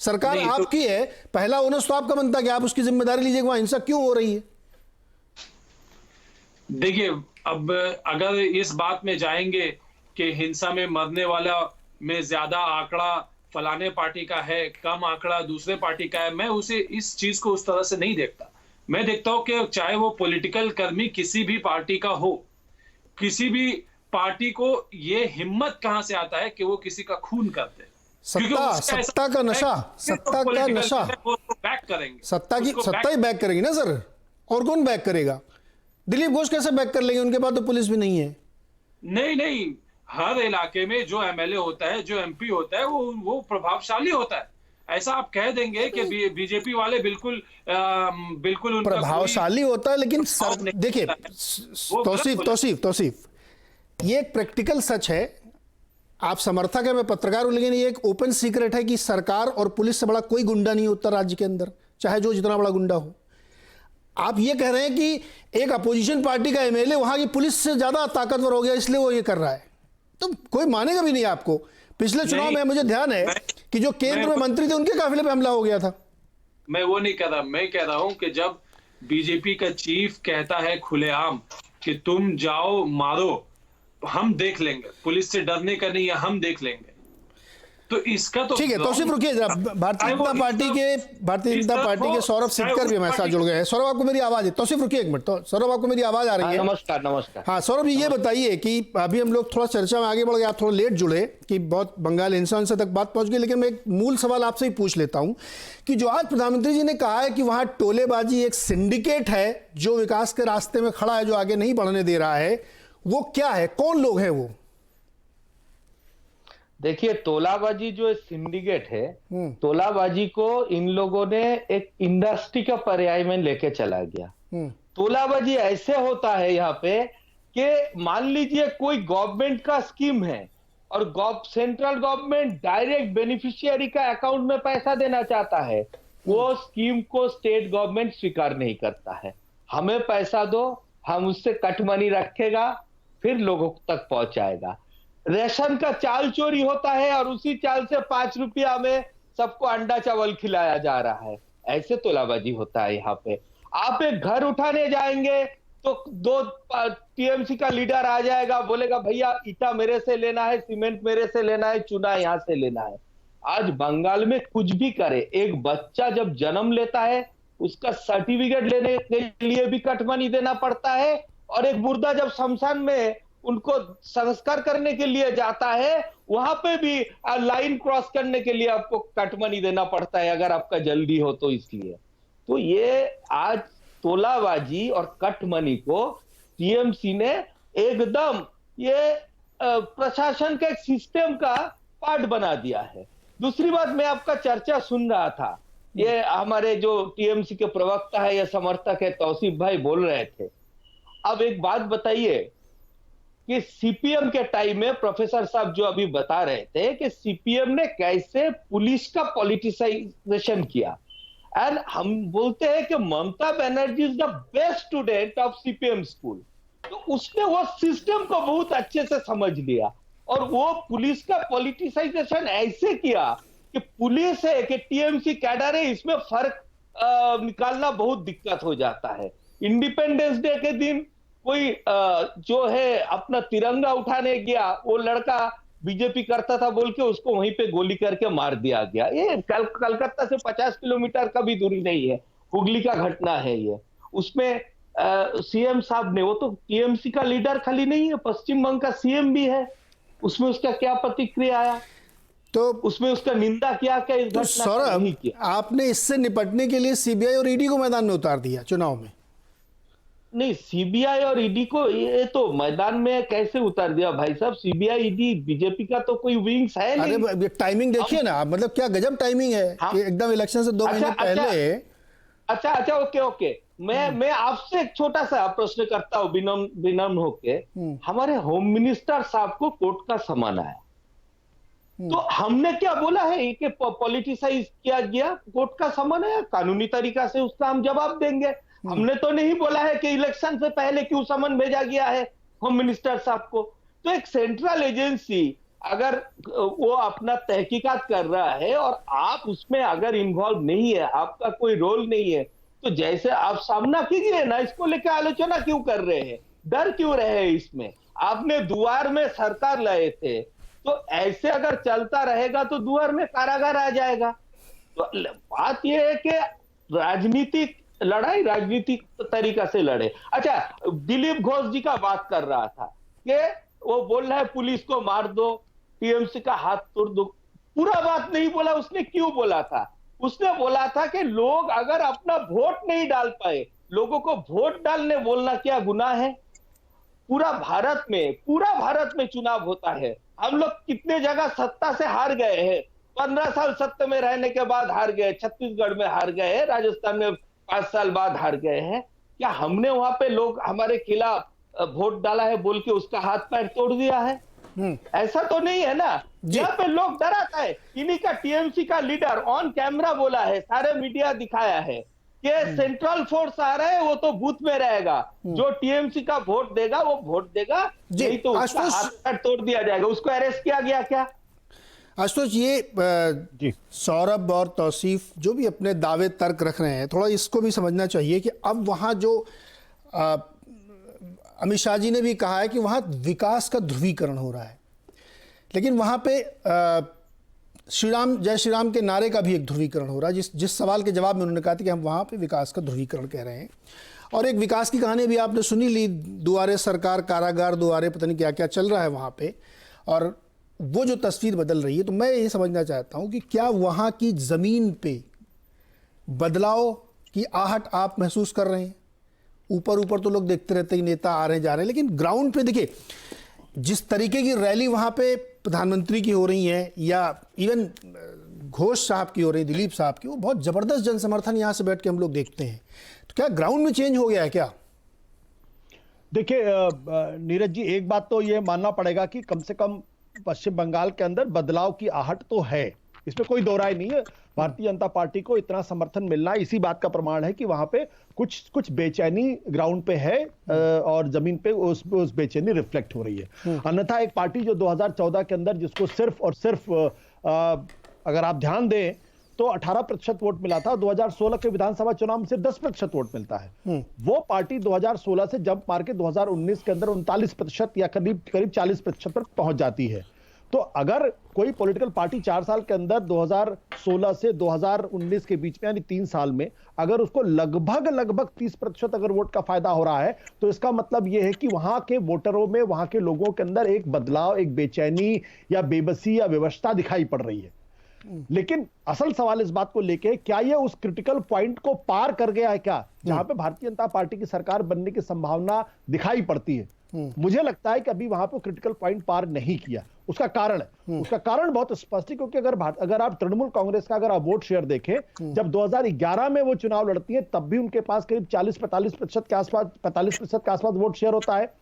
सरकार आपकी है, पहला ओनस तो आपका बनता है कि आप उसकी जिम्मेदारी लीजिए, वहां हिंसा क्यों हो रही है। देखिए, अब अगर इस बात में जाएंगे कि हिंसा में मरने वाला में ज्यादा आंकड़ा फलाने पार्टी का है, कम आंकड़ा दूसरे पार्टी का है, मैं उसे इस चीज को उस तरह से नहीं देखता। मैं देखता हूं कि चाहे वो पॉलिटिकल कर्मी किसी भी पार्टी का हो, किसी भी पार्टी को ये हिम्मत कहां से आता है कि वो किसी का खून कर दे? सत्ता का नशा, सत्ता का नशा, वो बैक करेंगे, सत्ता ही बैक करेगी ना सर, और कौन बैक करेगा? दिलीप घोष कैसे बैक कर लेंगे? उनके पास तो पुलिस भी नहीं है। नहीं, हर इलाके में जो एमएलए होता है, जो एमपी होता है, वो प्रभावशाली होता है। ऐसा आप कह देंगे कि बीजेपी वाले बिल्कुल उनका प्रभावशाली होता है, लेकिन सर देखिए तौसीफ, ये एक प्रैक्टिकल सच है। आप समर्थक है, मैं पत्रकार हूं, लेकिन ये एक ओपन सीक्रेट है कि सरकार और पुलिस से बड़ा कोई गुंडा नहीं होता राज्य के अंदर, चाहे जो जितना बड़ा गुंडा हो। आप ये कह रहे हैं कि एक अपोजिशन पार्टी का एमएलए वहां की पुलिस से ज्यादा ताकतवर हो गया, इसलिए वो ये कर रहा है, तो कोई मानेगा भी नहीं आपको। पिछले चुनाव में मुझे ध्यान है कि जो केंद्र में मंत्री थे उनके काफिले पे हमला हो गया था। मैं वो नहीं कह रहा, मैं कह रहा हूं कि जब बीजेपी का चीफ कहता है खुलेआम कि तुम जाओ मारो, हम देख लेंगे, पुलिस से डरने का नहीं है, हम देख लेंगे, तो इसका तो ठीक है। तौसीफ रुकिए जरा, भारतीय जनता पार्टी के सौरभ सिककर भी हमारे साथ जुड़ गए हैं। सौरभ, आपको मेरी आवाज है? तौसीफ रुकिए एक मिनट, तो सौरभ आपको मेरी आवाज आ रही है? नमस्कार। हाँ सौरभ, ये बताइए कि अभी हम लोग थोड़ा चर्चा में आगे बढ़ गए, आप थोड़ा लेट जुड़े कि बहुत बंगाल इंसान से तक बात पहुंच गई, लेकिन मैं एक मूल सवाल आपसे ही पूछ लेता हूं कि जो आज प्रधानमंत्री जी ने कहा है कि वहां टोलेबाजी एक सिंडिकेट है जो विकास के रास्ते में खड़ा है, जो आगे नहीं बढ़ने दे रहा है, वो क्या है? कौन लोग हैं वो? देखिए, तोलाबाजी जो सिंडिकेट है, तोलाबाजी को इन लोगों ने एक इंडस्ट्री का पर्याय में लेके चला गया। तोलाबाजी ऐसे होता है यहाँ पे कि मान लीजिए कोई गवर्नमेंट का स्कीम है और सेंट्रल गवर्नमेंट डायरेक्ट बेनिफिशियरी का अकाउंट में पैसा देना चाहता है, वो स्कीम को स्टेट गवर्नमेंट स्वीकार नहीं करता है। हमें पैसा दो, हम उससे कट मनी रखेगा, फिर लोगों तक पहुंचाएगा। रेशन का चाल चोरी होता है और उसी चाल से 5 रुपया में सबको अंडा चावल खिलाया जा रहा है। ऐसे तोलाबाजी होता है यहाँ पे। आप एक घर उठाने जाएंगे तो 2 टीएमसी का लीडर आ जाएगा, बोलेगा भैया ईटा मेरे से लेना है, सीमेंट मेरे से लेना है, चूना यहां से लेना है। आज बंगाल में कुछ भी करे, एक बच्चा जब जन्म लेता है उसका सर्टिफिकेट लेने के लिए भी कट मनी देना पड़ता है, और एक मुर्दा जब शमशान में उनको संस्कार करने के लिए जाता है, वहां पे भी लाइन क्रॉस करने के लिए आपको कट मनी देना पड़ता है अगर आपका जल्दी हो तो। इसलिए तो ये आज तोलाबाजी और कट मनी को टीएमसी ने एकदम ये प्रशासन के एक सिस्टम का पार्ट बना दिया है। दूसरी बात, मैं आपका चर्चा सुन रहा था, ये हमारे जो टीएमसी के प्रवक्ता है या समर्थक है तौसीफ भाई बोल रहे थे। अब एक बात बताइए कि सीपीएम के टाइम में प्रोफेसर साहब जो अभी बता रहे थे कि सीपीएम ने कैसे पुलिस का पॉलिटिसाइजेशन किया, एंड हम बोलते हैं कि Mamata Banerjee is the best student of CPM school, तो उसने वो सिस्टम को बहुत अच्छे से समझ लिया और वो पुलिस का पॉलिटिसाइजेशन ऐसे किया कि पुलिस है कि टीएमसी कैडर है, इसमें फर्क निकालना बहुत दिक्कत हो जाता है। इंडिपेंडेंस डे के दिन कोई जो है अपना तिरंगा उठाने गया, वो लड़का बीजेपी करता था बोल के उसको वहीं पे गोली करके मार दिया गया। ये कलकत्ता से 50 किलोमीटर का भी दूरी नहीं है, हुगली का घटना है ये। उसमें सीएम साहब ने, वो तो टीएमसी का लीडर खाली नहीं है, पश्चिम बंगाल का सीएम भी है, उसमें उसका क्या प्रतिक्रिया आया, तो उसमें उसका निंदा किया क्या इस घटना? सौरभ, आपने इससे निपटने के लिए सीबीआई और ईडी को मैदान में उतार दिया चुनाव में। नहीं, सीबीआई और ईडी को ये तो मैदान में कैसे उतार दिया भाई साहब? सीबीआई ईडी बीजेपी का तो कोई विंग्स है नहीं। अरे टाइमिंग देखिए ना, मतलब क्या गजब टाइमिंग है। हाँ? एकदम इलेक्शन से 2 महीने पहले। अच्छा ओके। मैं आपसे एक छोटा सा प्रश्न करता हूँ विनम्र होके। हमारे होम मिनिस्टर साहब को कोर्ट का समन आया, तो हमने क्या बोला है कि पॉलिटिसाइज किया गया? कोर्ट का समन है, कानूनी तरीका से उसका हम जवाब देंगे। हमने तो नहीं बोला है कि इलेक्शन से पहले क्यों समन भेजा गया है होम मिनिस्टर साहब को। तो एक सेंट्रल एजेंसी अगर वो अपना तहकीकात कर रहा है और आप उसमें अगर इन्वॉल्व नहीं है, आपका कोई रोल नहीं है, तो जैसे आप सामना कीजिए ना, इसको लेकर आलोचना क्यों कर रहे हैं? डर क्यों रहे हैं इसमें? आपने दुआर में सरकार लाए थे, तो ऐसे अगर चलता रहेगा तो दुआर में कारागार आ जाएगा। तो बात यह है कि राजनीतिक लड़ाई राजनीतिक तरीका से लड़े। अच्छा, दिलीप घोष जी का बात कर रहा था कि वो बोल रहा है पुलिस को मार दो, टीएमसी का हाथ तोड़ दो। पूरा बात नहीं बोला उसने। क्यों बोला था? उसने बोला था कि लोग अगर अपना वोट नहीं डाल पाए, लोगों को वोट डालने बोलना क्या गुनाह है? पूरा भारत में चुनाव होता है। हम लोग कितने जगह सत्ता से हार गए हैं। 15 साल सत्ता में रहने के बाद हार गए, छत्तीसगढ़ में हार गए, राजस्थान में 5 साल बाद हार गए हैं। क्या हमने वहां पे लोग हमारे खिलाफ वोट डाला है बोल के उसका हाथ पैर तोड़ दिया है? ऐसा तो नहीं है ना। यहाँ पे लोग डराता है। इन्हीं का टीएमसी का लीडर ऑन कैमरा बोला है, सारे मीडिया दिखाया है कि सेंट्रल फोर्स आ रहा है, वो तो बूथ में रहेगा, जो टीएमसी का वोट देगा वो वोट देगा, नहीं तो उसका हाथ पैर तोड़ दिया जाएगा। उसको अरेस्ट किया गया क्या? आशुतोष, ये सौरभ और तौसीफ जो भी अपने दावे तर्क रख रहे हैं, थोड़ा इसको भी समझना चाहिए कि अब वहाँ जो अमित शाह जी ने भी कहा है कि वहाँ विकास का ध्रुवीकरण हो रहा है, लेकिन वहाँ पे जय श्री राम के नारे का भी एक ध्रुवीकरण हो रहा है। जिस सवाल के जवाब में उन्होंने कहा था कि हम वहाँ पे विकास का ध्रुवीकरण कह रहे हैं। और एक विकास की कहानी भी आपने सुनी ली, दुआरे सरकार कारागार, दुआरे पता नहीं क्या क्या चल रहा है वहाँ पे, और वो जो तस्वीर बदल रही है। तो मैं ये समझना चाहता हूँ कि क्या वहाँ की ज़मीन पे बदलाव की आहट आप महसूस कर रहे हैं? ऊपर तो लोग देखते रहते हैं कि नेता आ रहे हैं जा रहे हैं, लेकिन ग्राउंड पे देखिए जिस तरीके की रैली वहाँ पे प्रधानमंत्री की हो रही है या इवन घोष साहब की हो रही, दिलीप साहब की, वो बहुत ज़बरदस्त जन समर्थन यहाँ से बैठ के हम लोग देखते हैं। तो क्या ग्राउंड में चेंज हो गया है क्या? देखिए नीरज जी, एक बात तो ये मानना पड़ेगा कि कम से कम पश्चिम बंगाल के अंदर बदलाव की आहट तो है, इसमें कोई दो राय नहीं है। भारतीय जनता पार्टी को इतना समर्थन मिलना इसी बात का प्रमाण है कि वहां पे कुछ बेचैनी ग्राउंड पे है और जमीन पे उस बेचैनी रिफ्लेक्ट हो रही है। अन्यथा एक पार्टी जो 2014 के अंदर जिसको सिर्फ और सिर्फ अगर आप ध्यान दें तो 18% वोट मिला था, 2016 के विधानसभा चुनाव में सिर्फ 10% वोट मिलता है। वो पार्टी 2016 से जंप मार के 2019 के अंदर 39% या करीब 40% पर पहुंच जाती है। तो अगर कोई पॉलिटिकल पार्टी 4 साल के अंदर 2016 से 2019 के बीच में यानी 3 साल में अगर उसको लगभग 30% अगर वोट का फायदा हो रहा है, तो इसका मतलब यह है कि वहां के वोटरों में, वहां के लोगों के अंदर एक बदलाव, एक बेचैनी या बेबसी या व्यवस्था दिखाई पड़ रही है। लेकिन असल सवाल इस बात को लेके, क्या यह उस क्रिटिकल पॉइंट को पार कर गया है क्या, जहां पे भारतीय जनता पार्टी की सरकार बनने की संभावना दिखाई पड़ती है? मुझे लगता है कि अभी वहां पे क्रिटिकल पॉइंट पार नहीं किया। उसका कारण बहुत स्पष्ट है, क्योंकि अगर आप तृणमूल कांग्रेस का अगर आप वोट शेयर देखें, जब 2011 में वो चुनाव लड़ती है तब भी उनके पास करीब 45% के आसपास वोट शेयर होता है।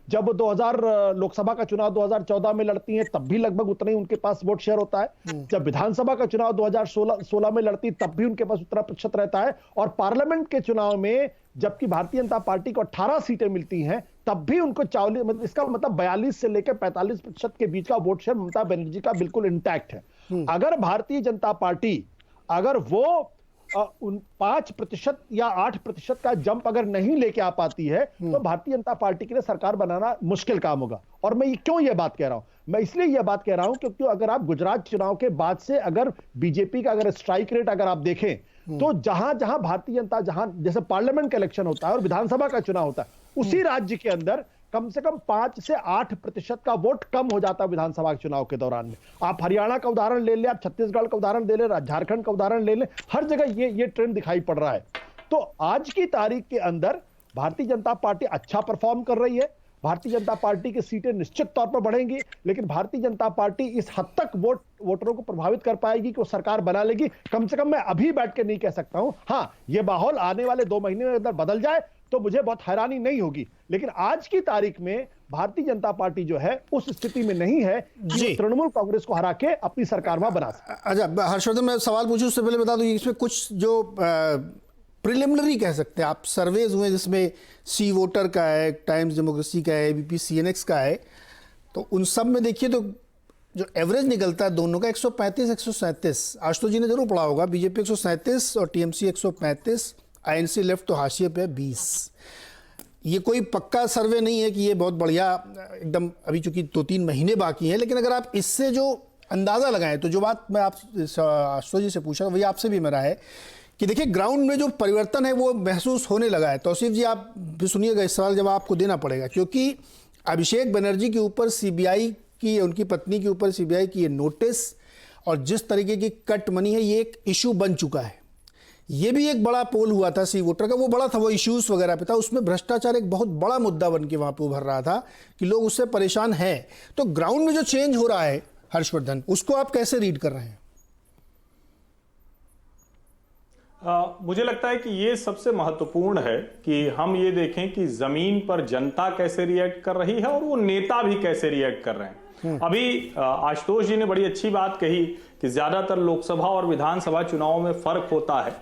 जब 2000 लोकसभा का चुनाव 2014 में लड़ती है तब भी लगभग उतना ही उनके पास वोट शेयर होता है। जब विधानसभा का चुनाव 2016 में लड़ती तब भी उनके पास उतना प्रतिशत रहता है। और पार्लियामेंट के चुनाव में जबकि भारतीय जनता पार्टी को 18 सीटें मिलती हैं तब भी उनको 40, इसका मतलब 42 से लेकर 45% के बीच का वोट शेयर ममता बनर्जी का बिल्कुल इंटैक्ट है। अगर भारतीय जनता पार्टी अगर वो 5% या 8% का जंप अगर नहीं लेके आ पाती है तो भारतीय जनता पार्टी के लिए सरकार बनाना मुश्किल काम होगा। और मैं क्यों ये बात कह रहा हूं? मैं इसलिए यह बात कह रहा हूं क्योंकि अगर आप गुजरात चुनाव के बाद से अगर बीजेपी का अगर स्ट्राइक रेट अगर आप देखें तो जहां भारतीय जनता, जैसे पार्लियामेंट का इलेक्शन होता है और विधानसभा का चुनाव होता है, उसी राज्य के अंदर कम से कम 5 से 8% का वोट कम हो जाता है विधानसभा के चुनाव के दौरान में। आप हरियाणा का उदाहरण ले लें, आप छत्तीसगढ़ का उदाहरण ले लें, झारखंड का उदाहरण ले लें, हर जगह ये ट्रेंड दिखाई पड़ रहा है। तो आज की तारीख के अंदर भारतीय जनता पार्टी अच्छा परफॉर्म कर रही है। भारतीय जनता पार्टी की सीटें निश्चित तौर पर बढ़ेंगी, लेकिन भारतीय जनता पार्टी इस हद तक वोटरों को प्रभावित कर पाएगी कि वो सरकार बना लेगी, कम से कम मैं अभी बैठ के नहीं कह सकता हूं। हां, ये माहौल आने वाले 2 महीने में अंदर बदल जाए तो मुझे बहुत हैरानी नहीं होगी, लेकिन आज की तारीख में भारतीय जनता पार्टी जो है उस स्थिति में नहीं है कि तृणमूल कांग्रेस को हरा के अपनी सरकार वहां बना सके। अच्छा हर्षवर्धन, मैं सवाल पूछूं उससे पहले बता दूं, इसमें कुछ जो प्रिलिमिनरी कह सकते हैं आप सर्वेज हुए जिसमें सी वोटर का है, टाइम्स डेमोक्रेसी का है, एबीपी सीएनएक्स का है, तो उन सब में देखिए तो जो एवरेज निकलता है दोनों का 135-137। आशुतोष जी ने जरूर पढ़ा होगा, बीजेपी 137 और टीएमसी 135, आईएनसी लेफ्ट तो हाशिए पे 20। ये कोई पक्का सर्वे नहीं है कि ये बहुत बढ़िया एकदम, अभी चूंकि 2-3 महीने बाकी हैं, लेकिन अगर आप इससे जो अंदाज़ा लगाएं तो जो बात मैं आप आशुतोष जी से पूछा वही आपसे भी मेरा है कि देखिए ग्राउंड में जो परिवर्तन है वो महसूस होने लगा है। तौसीफ जी आप भी सुनिएगा, इस सवाल जवाब आपको देना पड़ेगा, क्योंकि अभिषेक बनर्जी के ऊपर सीबीआई की, उनकी पत्नी के ऊपर सीबीआई की ये नोटिस और जिस तरीके की कट मनी है, ये एक इशू बन चुका है। ये भी एक बड़ा पोल हुआ था सी वोटर का, वो बड़ा था, वो इश्यूज वगैरह पे था, उसमें भ्रष्टाचार एक बहुत बड़ा मुद्दा बन के वहां पे उभर रहा था कि लोग उससे परेशान हैं। तो ग्राउंड में जो चेंज हो रहा है हर्षवर्धन, उसको आप कैसे रीड कर रहे हैं? मुझे लगता है कि ये सबसे महत्वपूर्ण है कि हम ये देखें कि जमीन पर जनता कैसे रिएक्ट कर रही है और वो नेता भी कैसे रिएक्ट कर रहे हैं। अभी आशुतोष जी ने बड़ी अच्छी बात कही कि ज्यादातर लोकसभा और विधानसभा चुनावों में फर्क होता है,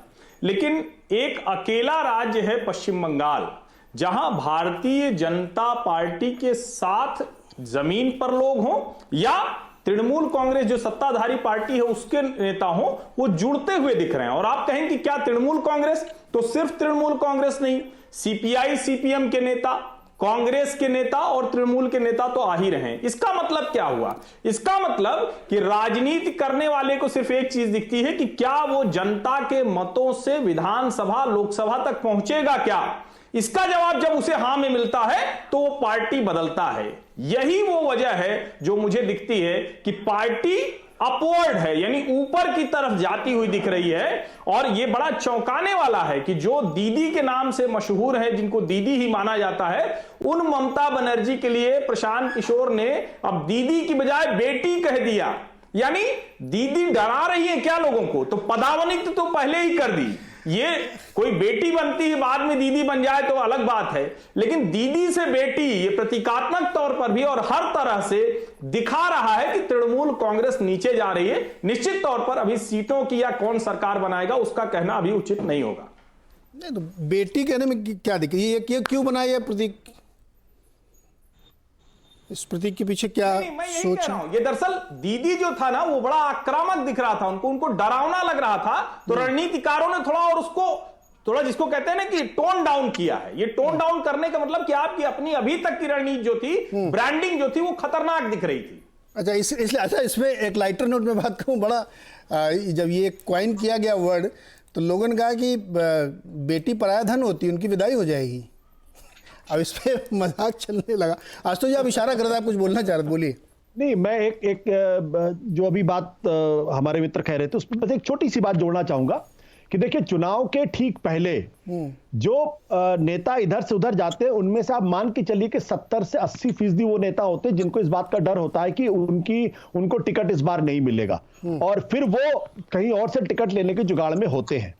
लेकिन एक अकेला राज्य है पश्चिम बंगाल, जहां भारतीय जनता पार्टी के साथ जमीन पर लोग हों या तृणमूल कांग्रेस जो सत्ताधारी पार्टी है उसके नेता हों, वो जुड़ते हुए दिख रहे हैं। और आप कहें कि क्या तृणमूल कांग्रेस, तो सिर्फ तृणमूल कांग्रेस नहीं, सीपीआई सीपीएम के नेता, कांग्रेस के नेता और तृणमूल के नेता तो आ ही रहे हैं। इसका मतलब क्या हुआ? इसका मतलब कि राजनीति करने वाले को सिर्फ एक चीज दिखती है कि क्या वो जनता के मतों से विधानसभा लोकसभा तक पहुंचेगा क्या। इसका जवाब जब उसे हां में मिलता है तो वो पार्टी बदलता है। यही वो वजह है जो मुझे दिखती है कि पार्टी अपवर्ड है, यानी ऊपर की तरफ जाती हुई दिख रही है। और यह बड़ा चौंकाने वाला है कि जो दीदी के नाम से मशहूर है, जिनको दीदी ही माना जाता है, उन ममता बनर्जी के लिए प्रशांत किशोर ने अब दीदी की बजाय बेटी कह दिया। यानी दीदी डरा रही है क्या लोगों को? तो पदावनित तो पहले ही कर दी। ये कोई बेटी बनती है बाद में दीदी बन जाए तो अलग बात है, लेकिन दीदी से बेटी ये प्रतीकात्मक तौर पर भी और हर तरह से दिखा रहा है कि तृणमूल कांग्रेस नीचे जा रही है। निश्चित तौर पर अभी सीटों की या कौन सरकार बनाएगा उसका कहना अभी उचित नहीं होगा। नहीं तो बेटी कहने में क्या दिक्कत? ये क्यों बनाया है प्रतीक? इस प्रतीक के पीछे क्या सोच है? ये दरअसल दीदी जो था ना वो बड़ा आक्रामक दिख रहा था, उनको डरावना लग रहा था, तो रणनीतिकारों ने थोड़ा और उसको थोड़ा, जिसको कहते हैं ना कि टोन डाउन किया है। ये टोन डाउन करने का मतलब कि आपकी अपनी अभी तक की रणनीति जो थी, ब्रांडिंग जो थी, वो खतरनाक दिख रही थी। अच्छा, इसलिए अच्छा, इसमें एक लाइटर नोट में बात करूं, बड़ा जब ये क्वाइन किया गया वर्ड, तो लोगों ने कहा कि बेटी पराया धन होती है, उनकी विदाई हो जाएगी। अब इस पे मजाक चलने लगा। आज तो आप इशारा कर रहे थे, आप कुछ बोलना चाह रहे थे, बोलिए। नहीं, मैं एक जो अभी बात हमारे मित्र कह रहे थे उस पर बस एक छोटी सी बात जोड़ना चाहूंगा कि देखिए, चुनाव के ठीक पहले जो नेता इधर से उधर जाते हैं, उनमें से आप मान के चलिए कि 70 से 80% वो नेता होते हैं जिनको इस बात का डर होता है कि उनको टिकट इस बार नहीं मिलेगा, और फिर वो कहीं और से टिकट लेने के जुगाड़ में होते हैं।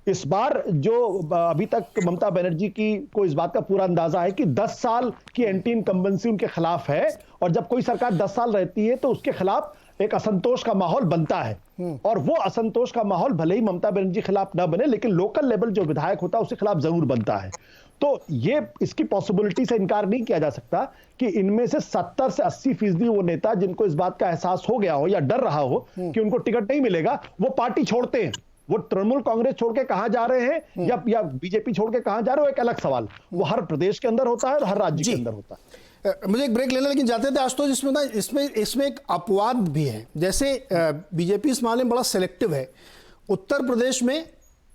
इस बार जो अभी तक ममता बनर्जी को इस बात का पूरा अंदाजा है कि 10 साल की एंटी इनकम्बेंसी उनके खिलाफ है, और जब कोई सरकार 10 साल रहती है तो उसके खिलाफ एक असंतोष का माहौल बनता है। और वो असंतोष का माहौल भले ही ममता बनर्जी खिलाफ ना बने, लेकिन लोकल लेवल जो विधायक होता है उसके खिलाफ जरूर बनता है। तो ये इसकी पॉसिबिलिटी से इनकार नहीं किया जा सकता कि इनमें से 70 से 80% वो नेता जिनको इस बात का एहसास हो गया हो या डर रहा हो कि उनको टिकट नहीं मिलेगा, वो पार्टी छोड़ते हैं। वो तृणमूल कांग्रेस छोड़ के कहां जा रहे हैं या बीजेपी छोड़ के कहां जा रहे हो, एक अलग सवाल। वो हर प्रदेश के अंदर होता है और हर राज्य के अंदर होता है। मुझे एक ब्रेक लेना, लेकिन जाते थे आशुतोष, इसमें ना इसमें एक अपवाद भी है। जैसे बीजेपी इस मामले में बड़ा सेलेक्टिव है। उत्तर प्रदेश में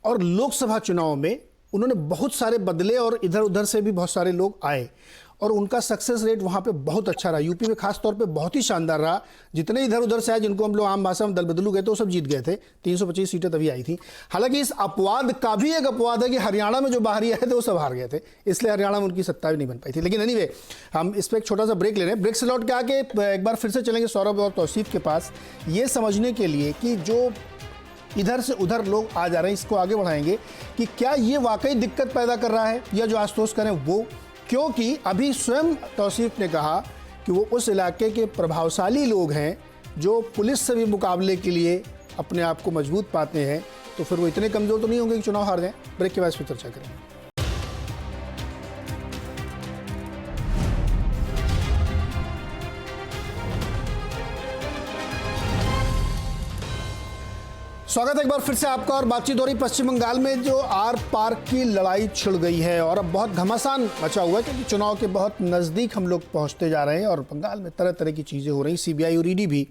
और लोकसभा चुनाव में उन्होंने बहुत सारे बदले और इधर उधर से भी बहुत सारे लोग आए और उनका सक्सेस रेट वहां पे बहुत अच्छा रहा। यूपी में खास तौर पे बहुत ही शानदार रहा। जितने इधर उधर से आए, जिनको हम लोग आम भाषा में दल बदलू कहते, वो सब जीत गए थे। 325 सीटें तभी आई थी। हालांकि इस अपवाद का भी एक अपवाद है कि हरियाणा में जो बाहरी आए थे वो सब हार गए थे, इसलिए हरियाणा में उनकी सत्ता भी नहीं बन पाई थी। लेकिन एनीवे, हम इस पर एक छोटा सा ब्रेक ले रहे हैं। ब्रेक से लौट के आके एक बार फिर से चलेंगे सौरभ और तौसीफ के पास, ये समझने के लिए कि जो इधर से उधर लोग आ जा रहे हैं, इसको आगे बढ़ाएंगे कि क्या ये वाकई दिक्कत पैदा कर रहा है या जो आशुतोष करें वो। क्योंकि अभी स्वयं तौसीफ ने कहा कि वो उस इलाके के प्रभावशाली लोग हैं जो पुलिस से भी मुकाबले के लिए अपने आप को मजबूत पाते हैं, तो फिर वो इतने कमज़ोर तो नहीं होंगे कि चुनाव हार जाएं। ब्रेक के बाद फिर चर्चा करेंगे। स्वागत है एक बार फिर से आपका, और बातचीत हो रही पश्चिम बंगाल में जो आर पार की लड़ाई छिड़ गई है और अब बहुत घमासान मचा हुआ है, क्योंकि चुनाव के बहुत नज़दीक हम लोग पहुंचते जा रहे हैं और बंगाल में तरह तरह की चीज़ें हो रही। सीबीआई और ईडी भी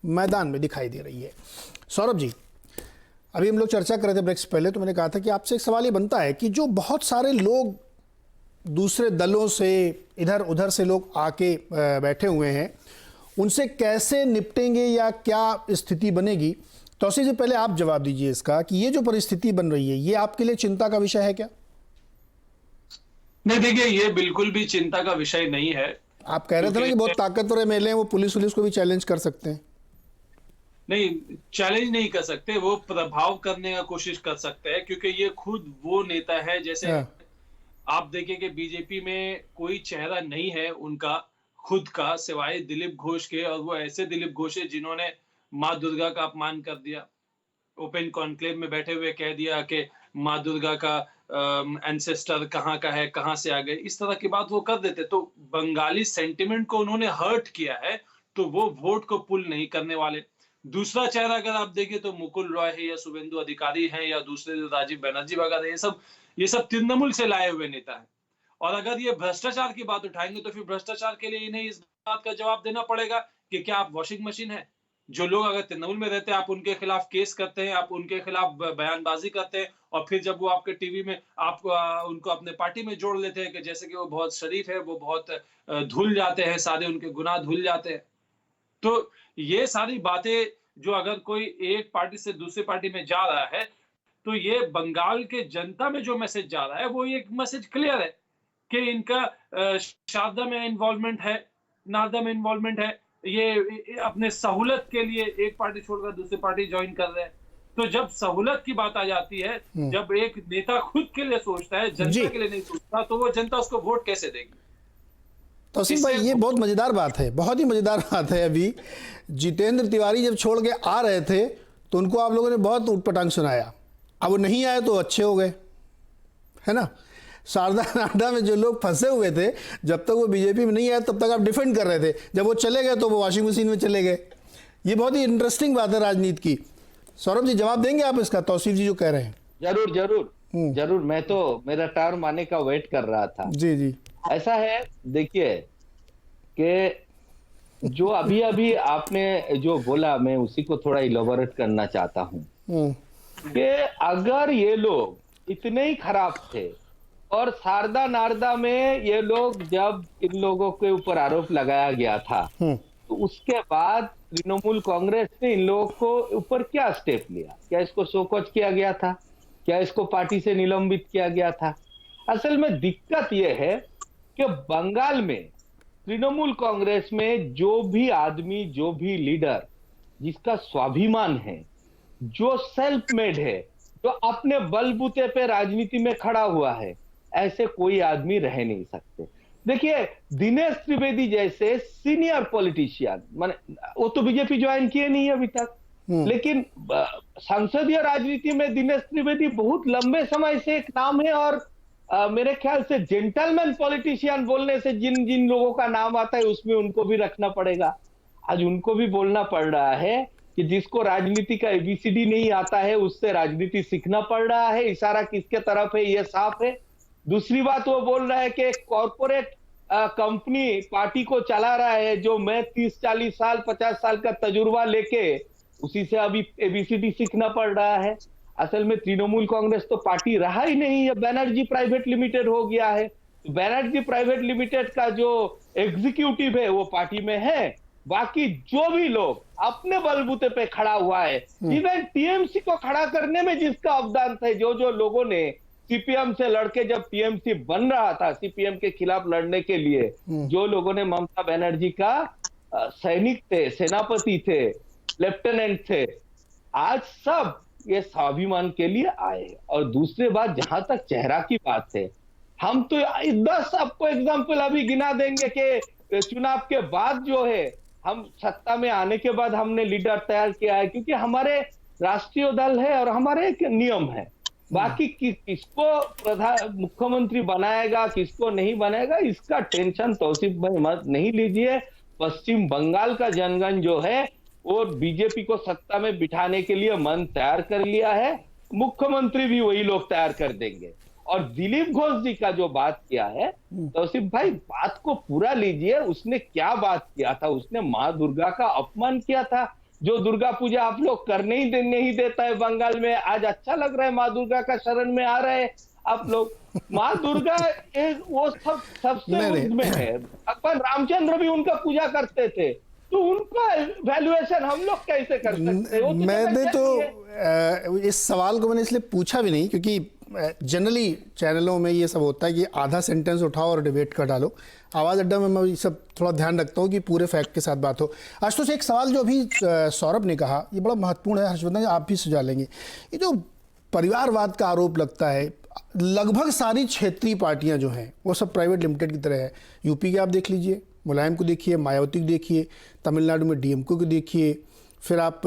मैदान में दिखाई दे रही है। सौरभ जी, अभी हम लोग चर्चा कर रहे थे ब्रेक से पहले, तो मैंने कहा था कि आपसे एक सवाल ये बनता है कि जो बहुत सारे लोग दूसरे दलों से इधर उधर से लोग आके बैठे हुए हैं, उनसे कैसे निपटेंगे या क्या स्थिति बनेगी? तौसीफ जी, पहले आप जवाब दीजिए इसका कि ये जो परिस्थिति बन रही है, ये आपके लिए चिंता का विषय है क्या? नहीं, देखिए, ये बिल्कुल भी चिंता का विषय नहीं है। आप कह रहे थे ना कि बहुत ताकतवर एमएलए हैं, वो पुलिस को भी चैलेंज कर सकते हैं। नहीं, चैलेंज नहीं कर सकते, वो प्रभाव करने का कोशिश कर सकते हैं, क्योंकि ये खुद वो नेता है, जैसे आप देखिए कि बीजेपी में कोई चेहरा नहीं है उनका खुद का सिवाय दिलीप घोष के, और वो ऐसे दिलीप घोष है जिन्होंने माँ दुर्गा का अपमान कर दिया, ओपन कॉन्क्लेव में बैठे हुए कह दिया कि माँ दुर्गा का एंसेस्टर कहाँ का है, कहाँ से आ गए, इस तरह की बात वो कर देते। तो बंगाली सेंटिमेंट को उन्होंने हर्ट किया है, तो वो वोट को पुल नहीं करने वाले। दूसरा चेहरा अगर आप देखें तो मुकुल रॉय है या शुभेंदु अधिकारी हैं या दूसरे राजीव बनर्जी वगैरह, ये सब तृणमूल से लाए हुए नेता हैं। और अगर ये भ्रष्टाचार की बात उठाएंगे तो फिर भ्रष्टाचार के लिए इन्हें इस बात का जवाब देना पड़ेगा कि क्या आप वॉशिंग मशीन है? जो लोग अगर तृणमूल में रहते हैं, आप उनके खिलाफ केस करते हैं, आप उनके खिलाफ बयानबाजी करते हैं, और फिर जब वो आपके टीवी में आप उनको अपने पार्टी में जोड़ लेते हैं कि जैसे कि वो बहुत शरीफ है, वो बहुत धुल जाते हैं, सारे उनके गुनाह धुल जाते हैं। तो ये सारी बातें जो अगर कोई एक पार्टी से दूसरी पार्टी में जा रहा है, तो ये बंगाल के जनता में जो मैसेज जा रहा है वो एक मैसेज क्लियर है कि इनका शारदा में इन्वॉल्वमेंट है, नारदा में इन्वॉल्वमेंट है, ये अपने सहूलत के लिए एक पार्टी छोड़कर दूसरी पार्टी ज्वाइन कर रहे हैं। तो जब सहूलत की बात आ जाती है, जब एक नेता खुद के लिए सोचता है, जनता के लिए नहीं सोचता, तो वो जनता उसको वोट कैसे देगी? तौसीफ भाई, ये बहुत मजेदार बात है, बहुत ही मजेदार बात है। अभी जितेंद्र तिवारी जब छोड़ के आ रहे थे तो उनको आप लोगों ने बहुत उटपटांग सुनाया, अब वो नहीं आए तो अच्छे हो गए, है ना? शारदा नाडा में जो लोग फंसे हुए थे, जब तक वो बीजेपी में नहीं आए तब तक आप डिफेंड कर रहे थे, जब वो चले गए तो वो वॉशिंग मशीन में चले गए। ये बहुत ही इंटरेस्टिंग बात है राजनीति की। सौरभ जी, जवाब देंगे आप इसका, तौसीफ जी जो कह रहे हैं? जरूर जरूर जरूर, मैं तो मेरा टर्म आने का वेट कर रहा था। जी जी, ऐसा है, देखिए कि जो अभी अभी आपने जो बोला, मैं उसी को थोड़ा इलैबोरेट करना चाहता हूं कि अगर ये लोग इतने ही खराब थे और शारदा नारदा में ये लोग, जब इन लोगों के ऊपर आरोप लगाया गया था, तो उसके बाद तृणमूल कांग्रेस ने इन लोगों को ऊपर क्या स्टेप लिया? क्या इसको शोकॉज किया गया था? क्या इसको पार्टी से निलंबित किया गया था? असल में दिक्कत यह है कि बंगाल में तृणमूल कांग्रेस में जो भी आदमी, जो भी लीडर जिसका स्वाभिमान है, जो सेल्फ मेड है, जो अपने बलबूते पे राजनीति में खड़ा हुआ है, ऐसे कोई आदमी रह नहीं सकते। देखिए, दिनेश त्रिवेदी जैसे सीनियर पॉलिटिशियन, माने वो तो बीजेपी ज्वाइन किए नहीं है अभी तक, लेकिन संसदीय राजनीति में दिनेश त्रिवेदी बहुत लंबे समय से एक नाम है, और मेरे ख्याल से जेंटलमैन पॉलिटिशियन बोलने से जिन जिन लोगों का नाम आता है उसमें उनको भी रखना पड़ेगा। आज उनको भी बोलना पड़ रहा है कि जिसको राजनीति का एबीसीडी नहीं आता है उससे राजनीति सीखना पड़ रहा है। इशारा किसके तरफ है ये साफ है। दूसरी बात, वो बोल रहा है कि कॉर्पोरेट कंपनी पार्टी को चला रहा है, जो मैं 30-40 साल 50 साल का तजुर्बा लेके उसी से अभी एबीसीडी सीखना पड़ रहा है। असल में तृणमूल कांग्रेस तो पार्टी रहा ही नहीं है, बैनर्जी प्राइवेट लिमिटेड हो गया है। तो बैनर्जी प्राइवेट लिमिटेड का जो एग्जीक्यूटिव है वो पार्टी में है, बाकी जो भी लोग अपने बलबूते पे खड़ा हुआ है, इवन टीएमसी को खड़ा करने में जिसका अवदान था, जो लोगों ने सीपीएम से लड़के, जब टीएमसी बन रहा था सीपीएम के खिलाफ लड़ने के लिए, जो लोगों ने ममता बनर्जी का सैनिक थे, सेनापति थे, लेफ्टिनेंट थे, आज सब ये स्वाभिमान के लिए आए। और दूसरी बात, जहां तक चेहरा की बात है, हम तो 10 आपको एग्जाम्पल अभी गिना देंगे कि चुनाव के बाद जो है, हम सत्ता में आने के बाद हमने लीडर तैयार किया है, क्योंकि हमारे राष्ट्रीय दल है और हमारे एक नियम है। बाकी किसको मुख्यमंत्री बनाएगा, किसको नहीं बनाएगा, इसका टेंशन तौसीफ भाई मत नहीं लीजिए। पश्चिम बंगाल का जनगण जो है वो बीजेपी को सत्ता में बिठाने के लिए मन तैयार कर लिया है, मुख्यमंत्री भी वही लोग तैयार कर देंगे। और दिलीप घोष जी का जो बात किया है, तौसीफ भाई बात को पूरा लीजिए, उसने क्या बात किया था? उसने माँ दुर्गा का अपमान किया था। जो दुर्गा पूजा आप लोग करने ही नहीं देता है बंगाल में, आज अच्छा लग रहा है, माँ दुर्गा का शरण में आ रहे हैं आप लोग। माँ दुर्गा वो सबसे ऊर्ध्व में है। भगवान रामचंद्र भी उनका पूजा करते थे, तो उनका वैल्यूएशन हम लोग कैसे कर सकते हैं? मैंने तो इस सवाल को मैंने इसलिए पूछा भी नहीं, क्योंकि जनरली चैनलों में ये सब होता है कि आधा सेंटेंस उठाओ और डिबेट कर डालो। आवाज़ अड्डा में मैं ये सब थोड़ा ध्यान रखता हूँ कि पूरे फैक्ट के साथ बात हो। आशुतोष, एक सवाल जो अभी सौरभ ने कहा ये बड़ा महत्वपूर्ण है, हर्षवर्धन आप भी सुझा लेंगे। ये जो परिवारवाद का आरोप लगता है, लगभग सारी क्षेत्रीय पार्टियां जो हैं वो सब प्राइवेट लिमिटेड की तरह है। यूपी के आप देख लीजिए, मुलायम को देखिए, मायावती को देखिए, तमिलनाडु में डीएमके को देखिए, फिर आप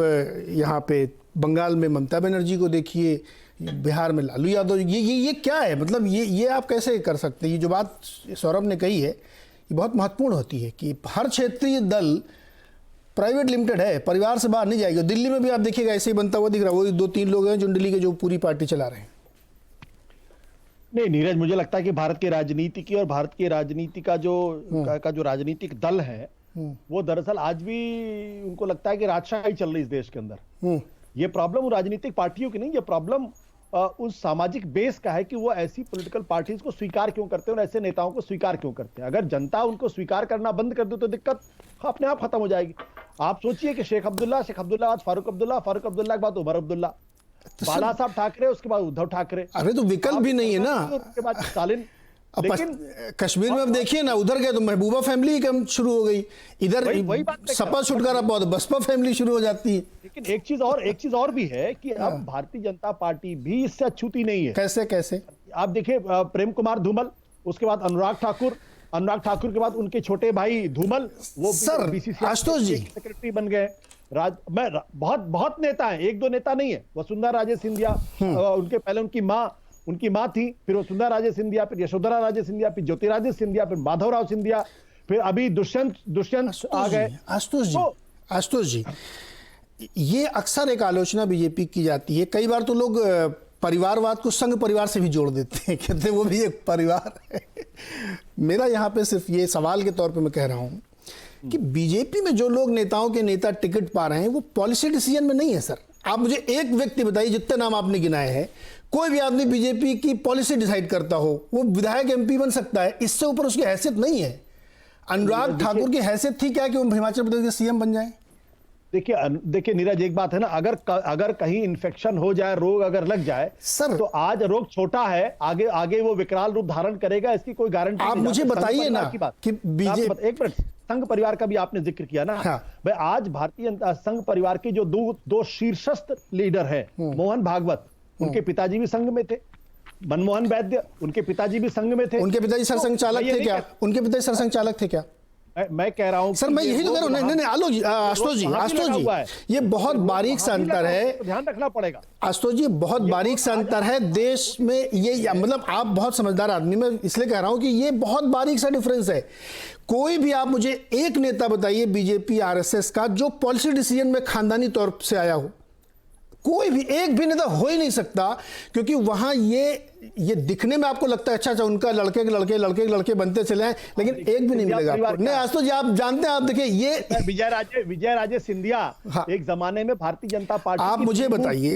यहाँ पे बंगाल में ममता बनर्जी को देखिए, बिहार में लालू यादव। ये क्या है? मतलब ये आप कैसे कर सकते हैं? ये जो बात सौरभ ने कही है ये बहुत महत्वपूर्ण होती है कि हर क्षेत्रीय दल प्राइवेट लिमिटेड है, परिवार से बाहर नहीं जाएगी। दिल्ली में भी आप देखिएगा ऐसे ही बनता हुआ दिख रहा है। वही 2-3 लोग हैं जो दिल्ली के जो पूरी पार्टी चला रहे हैं। नहीं नीरज, मुझे लगता है कि भारत की राजनीति की और भारत की राजनीति का जो राजनीतिक दल है वो दरअसल आज भी उनको लगता है कि राजशाही चल रही है इस देश के अंदर। ये प्रॉब्लम उन राजनीतिक पार्टियों की नहीं, ये प्रॉब्लम उस सामाजिक बेस का है कि वो ऐसी पॉलिटिकल पार्टीज को स्वीकार क्यों करते हैं और ऐसे नेताओं को स्वीकार क्यों करते हैं। अगर जनता उनको स्वीकार करना बंद कर दे तो दिक्कत अपने आप खत्म हो जाएगी। आप सोचिए कि शेख अब्दुल्ला आज फारूक अब्दुल्ला के बाद उमर अब्दुल्ला, बाला साहब ठाकरे, उसके बाद उद्धव ठाकरे। अरे तो विकल्प भी नहीं है ना, उसके बाद स्टालिन। लेकिन कश्मीर में अब देखिए ना, उधर गए तो महबूबा फैमिली कम शुरू हो गई, इधर सपा छुटकारा पाओ तो बसपा फैमिली शुरू हो जाती है। लेकिन एक चीज और भी है कि अब भारतीय जनता पार्टी भी इससे अछूती नहीं है। कैसे? आप देखिए प्रेम कुमार धूमल, उसके बाद अनुराग ठाकुर के बाद उनके छोटे भाई धूमल, वो सर आशुतोष जी सेक्रेटरी बन गए। बहुत नेता है, 1-2 नेता नहीं है। वसुंधरा राजे सिंधिया, उनके पहले उनकी माँ थी, फिर वसुंधरा राजे सिंधिया, फिर यशोधरा राजे सिंधिया, फिर ज्योतिरादित्य सिंधिया, फिर माधवराव सिंधिया, फिर अभी दुष्यंत आ गए। आशुतोष जी, ये अक्सर एक आलोचना बीजेपी की जाती है। कई बार तो लोग परिवारवाद को संघ परिवार से भी जोड़ देते हैं, कहते हैं वो भी एक परिवार है। मेरा यहाँ पे सिर्फ ये सवाल के तौर पे मैं कह रहा हूँ कि बीजेपी में जो लोग नेताओं के नेता टिकट पा रहे हैं वो पॉलिसी डिसीजन में नहीं है। सर आप मुझे एक व्यक्ति बताइए, जितने नाम आपने गिनाए हैं, कोई भी आदमी बीजेपी की पॉलिसी डिसाइड करता हो, वो विधायक एमपी बन सकता है, इससे ऊपर उसकी हैसियत नहीं है। अनुराग ठाकुर की हैसियत थी क्या कि वो हिमाचल प्रदेश के सीएम बन जाए? देखिए नीरज, एक बात है ना, अगर कहीं इन्फेक्शन हो जाए, रोग अगर लग जाए सर, तो आज रोग छोटा है, आगे वो विकराल रूप धारण करेगा, इसकी कोई गारंटी नहीं। आप मुझे बताइए ना कि बीजेपी, एक मिनट, संघ परिवार का भी आपने जिक्र किया ना। हाँ। भाई आज भारतीय संघ परिवार के जो दो शीर्षस्थ लीडर है, मोहन भागवत, उनके पिताजी भी संघ में थे, मनमोहन वैद्य, उनके पिताजी भी संघ में थे। उनके पिताजी सरसंघ चालक थे क्या? उनके पिताजी सरसंघ चालक थे क्या? मैं कह रहा हूं सर, मैं यही तो कह रहा हूं। नहीं आशुतोष जी, ये बहुत बारीक सा अंतर है, ध्यान रखना पड़ेगा। आशुतोष जी, बहुत बारीक सा अंतर है देश में। ये मतलब आप बहुत समझदार आदमी, मैं इसलिए कह रहा हूं कि ये बहुत बारीक सा डिफरेंस है। कोई भी आप मुझे एक नेता बताइए बीजेपी आरएसएस का जो पॉलिसी डिसीजन में खानदानी तौर से आया हो, कोई भी एक भी नेता हो ही नहीं सकता, क्योंकि वहां ये दिखने में आपको लगता है अच्छा उनका लड़के के लड़के बनते चले हैं, लेकिन एक भी नहीं मिलेगा आपको। नहीं आज तो जी आप जानते हैं, आप देखिए ये विजय राजे सिंधिया एक जमाने में भारतीय जनता पार्टी, आप मुझे बताइए,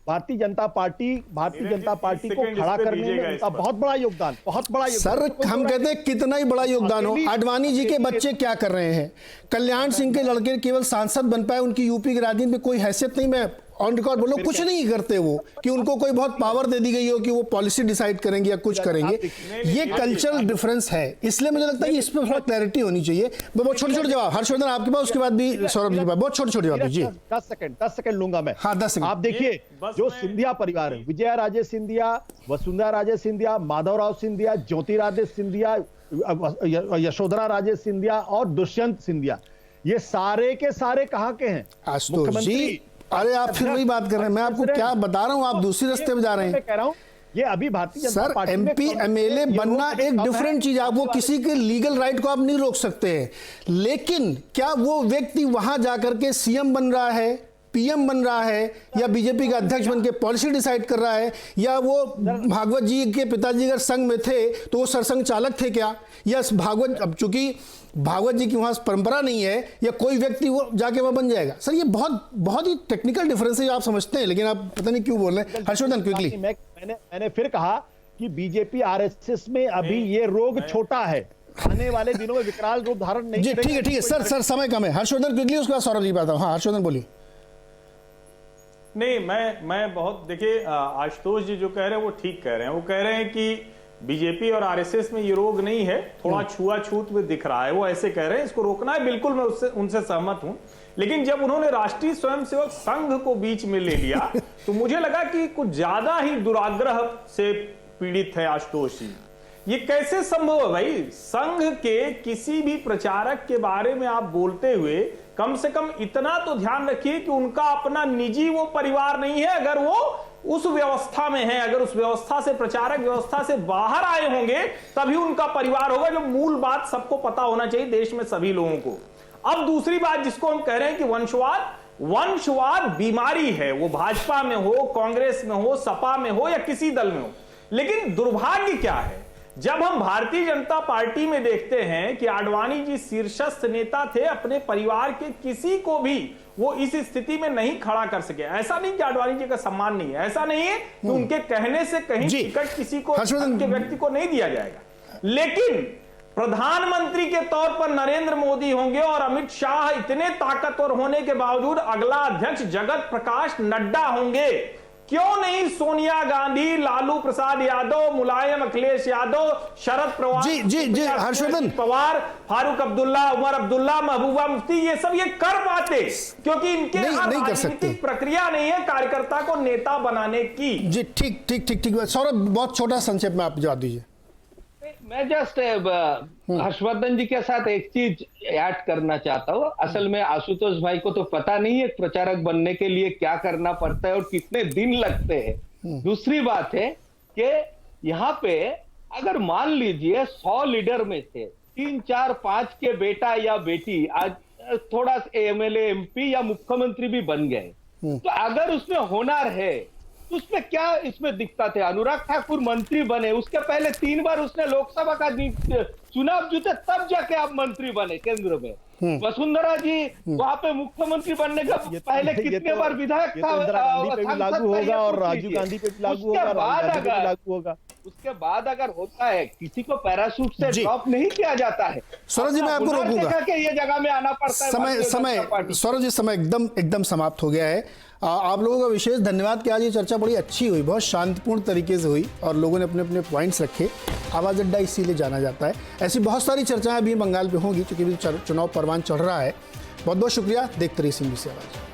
भारतीय जनता पार्टी को खड़ा करने में उनका बहुत बड़ा योगदान। सर हम कहते हैं कितना ही बड़ा योगदान हो, आडवाणी जी के बच्चे क्या कर रहे हैं, कल्याण सिंह के लड़के केवल सांसद बन पाए, उनकी यूपी की राजनीति में कोई हैसियत नहीं। मैं ऑन रिकॉर्ड बोलो, कुछ नहीं करते वो, कि उनको कोई बहुत पावर दे दी गई हो कि वो पॉलिसी डिसाइड करेंगे या कुछ करेंगे। ये कल्चरल डिफरेंस है, इसलिए मुझे लगता है कि इस पर थोड़ा क्लैरिटी होनी चाहिए। बहुत छोटे जवाब हर्षवर्धन आपके पास, उसके बाद भी सौरभ जी के पास बहुत छोटे जवाब जी। 10 सेकंड लूंगा मैं। हाँ 10 सेकंड। आप देखिए जो सिंधिया परिवार है, विजया राजे सिंधिया, वसुंधरा राजे सिंधिया, माधवराव सिंधिया, ज्योतिरादित्य सिंधिया, यशोधरा राजे सिंधिया और दुष्यंत सिंधिया, ये सारे के सारे कहाँ के हैं? मुख्यमंत्री। अरे आप फिर वही बात कर रहे हैं, मैं आपको क्या बता रहा हूं, आप दूसरी रास्ते में जा रहे हैं। कह रहा हूं ये अभी Bharatiya Janata party sir MP MLA बनना एक डिफरेंट चीज, आप वो किसी के लीगल राइट को आप नहीं रोक सकते हैं, लेकिन क्या वो व्यक्ति वहां जाकर के सीएम बन रहा है, पीएम बन रहा है या बीजेपी का अध्यक्ष बन के पॉलिसी डिसाइड कर रहा है, या वो भागवत जी के पिताजी अगर संघ में थे तो वो सरसंघ चालक थे क्या, या भागवत, अब चूंकि भागवत जी की वहां परंपरा नहीं है, या कोई व्यक्ति वो जाके वहां बन जाएगा। सर ये बहुत ही टेक्निकल डिफरेंस है, आप समझते हैं, लेकिन आप पता नहीं क्यों बोल रहे हैं। हर्षवर्धन क्विकली। मैंने फिर कहा कि बीजेपी आरएसएस में अभी ये रोग छोटा है, आने वाले दिनों में विकराल रूप धारण नहीं जी ठीक है सर समय कम है। हर्षवर्धन क्विकली, उसके बाद सौरभ जी बात। हाँ हर्षवर्धन बोलिए। नहीं, मैं बहुत, देखिए आशुतोष जी जो कह रहे हैं वो ठीक कह रहे हैं। वो कह रहे हैं कि बीजेपी और आरएसएस में ये रोग नहीं है, थोड़ा छुआछूत में दिख रहा है, वो ऐसे कह रहे हैं, इसको रोकना है। बिल्कुल मैं उनसे सहमत हूं, लेकिन जब उन्होंने राष्ट्रीय स्वयंसेवक संघ को बीच में ले लिया तो मुझे लगा कि कुछ ज्यादा ही दुराग्रह से पीड़ित है आशुतोष जी। ये कैसे संभव है भाई? संघ के किसी भी प्रचारक के बारे में आप बोलते हुए कम से कम इतना तो ध्यान रखिए कि उनका अपना निजी वो परिवार नहीं है। अगर वो उस व्यवस्था में है, अगर उस व्यवस्था से, प्रचारक व्यवस्था से बाहर आए होंगे तभी उनका परिवार होगा। जो मूल बात सबको पता होना चाहिए देश में सभी लोगों को। अब दूसरी बात जिसको हम कह रहे हैं कि वंशवाद बीमारी है, वो भाजपा में हो, कांग्रेस में हो, सपा में हो या किसी दल में हो। लेकिन दुर्भाग्य क्या है, जब हम भारतीय जनता पार्टी में देखते हैं कि आडवाणी जी शीर्षस्थ नेता थे, अपने परिवार के किसी को भी वो इस स्थिति में नहीं खड़ा कर सके। ऐसा नहीं कि आडवाणी जी का सम्मान नहीं है, ऐसा नहीं है कि उनके कहने से कहीं टिकट किसी को, के व्यक्ति को नहीं दिया जाएगा, लेकिन प्रधानमंत्री के तौर पर नरेंद्र मोदी होंगे और अमित शाह इतने ताकतवर होने के बावजूद अगला अध्यक्ष जगत प्रकाश नड्डा होंगे। क्यों नहीं सोनिया गांधी, लालू प्रसाद यादव, मुलायम अखिलेश यादव, शरद पवार, जी हर्षवर्धन पवार, फारूक अब्दुल्ला, उमर अब्दुल्ला, महबूबा मुफ्ती, ये सब ये कर पाते क्योंकि इनके नहीं कर सकते। प्रक्रिया नहीं है कार्यकर्ता को नेता बनाने की। जी ठीक। सौरभ बहुत छोटा संक्षेप में आप जवाब दीजिए। मैं जस्ट हर्षवर्धन जी के साथ एक चीज ऐड करना चाहता हूँ। असल में आशुतोष भाई को तो पता नहीं है प्रचारक बनने के लिए क्या करना पड़ता है और कितने दिन लगते हैं। दूसरी बात है कि यहाँ पे अगर मान लीजिए 100 लीडर में से 3, 4, 5 के बेटा या बेटी आज थोड़ा एमएलए, एमपी या मुख्यमंत्री भी बन गए, तो अगर उसमें होनर है उसमें क्या इसमें दिक्कत है? अनुराग ठाकुर मंत्री बने, उसके पहले 3 बार उसने लोकसभा का चुनाव जीते, तब जाके आप मंत्री बने केंद्र में। वसुंधरा जी वहां पे मुख्यमंत्री बनने का पहले कितने बार विधायक था? इंदिरा गांधी पे भी लागू होगा और राजीव गांधी पे भी लागू होगा। उसके बाद अगर होता है, किसी को पैराशूट से ड्रॉप नहीं किया जाता है। सौरभ जी मैं आपको रोकूंगा, ये जगह में आना पड़ता है। समय सौरभ जी समय एकदम समाप्त हो गया है। आप लोगों का विशेष धन्यवाद कि आज ये चर्चा बड़ी अच्छी हुई, बहुत शांतिपूर्ण तरीके से हुई और लोगों ने अपने अपने पॉइंट्स रखे। आवाज अड्डा इसीलिए जाना जाता है। ऐसी बहुत सारी चर्चाएं अभी बंगाल में होंगी क्योंकि चुनाव परवान चढ़ रहा है। बहुत बहुत शुक्रिया। देखते रहिए CNBC आवाज।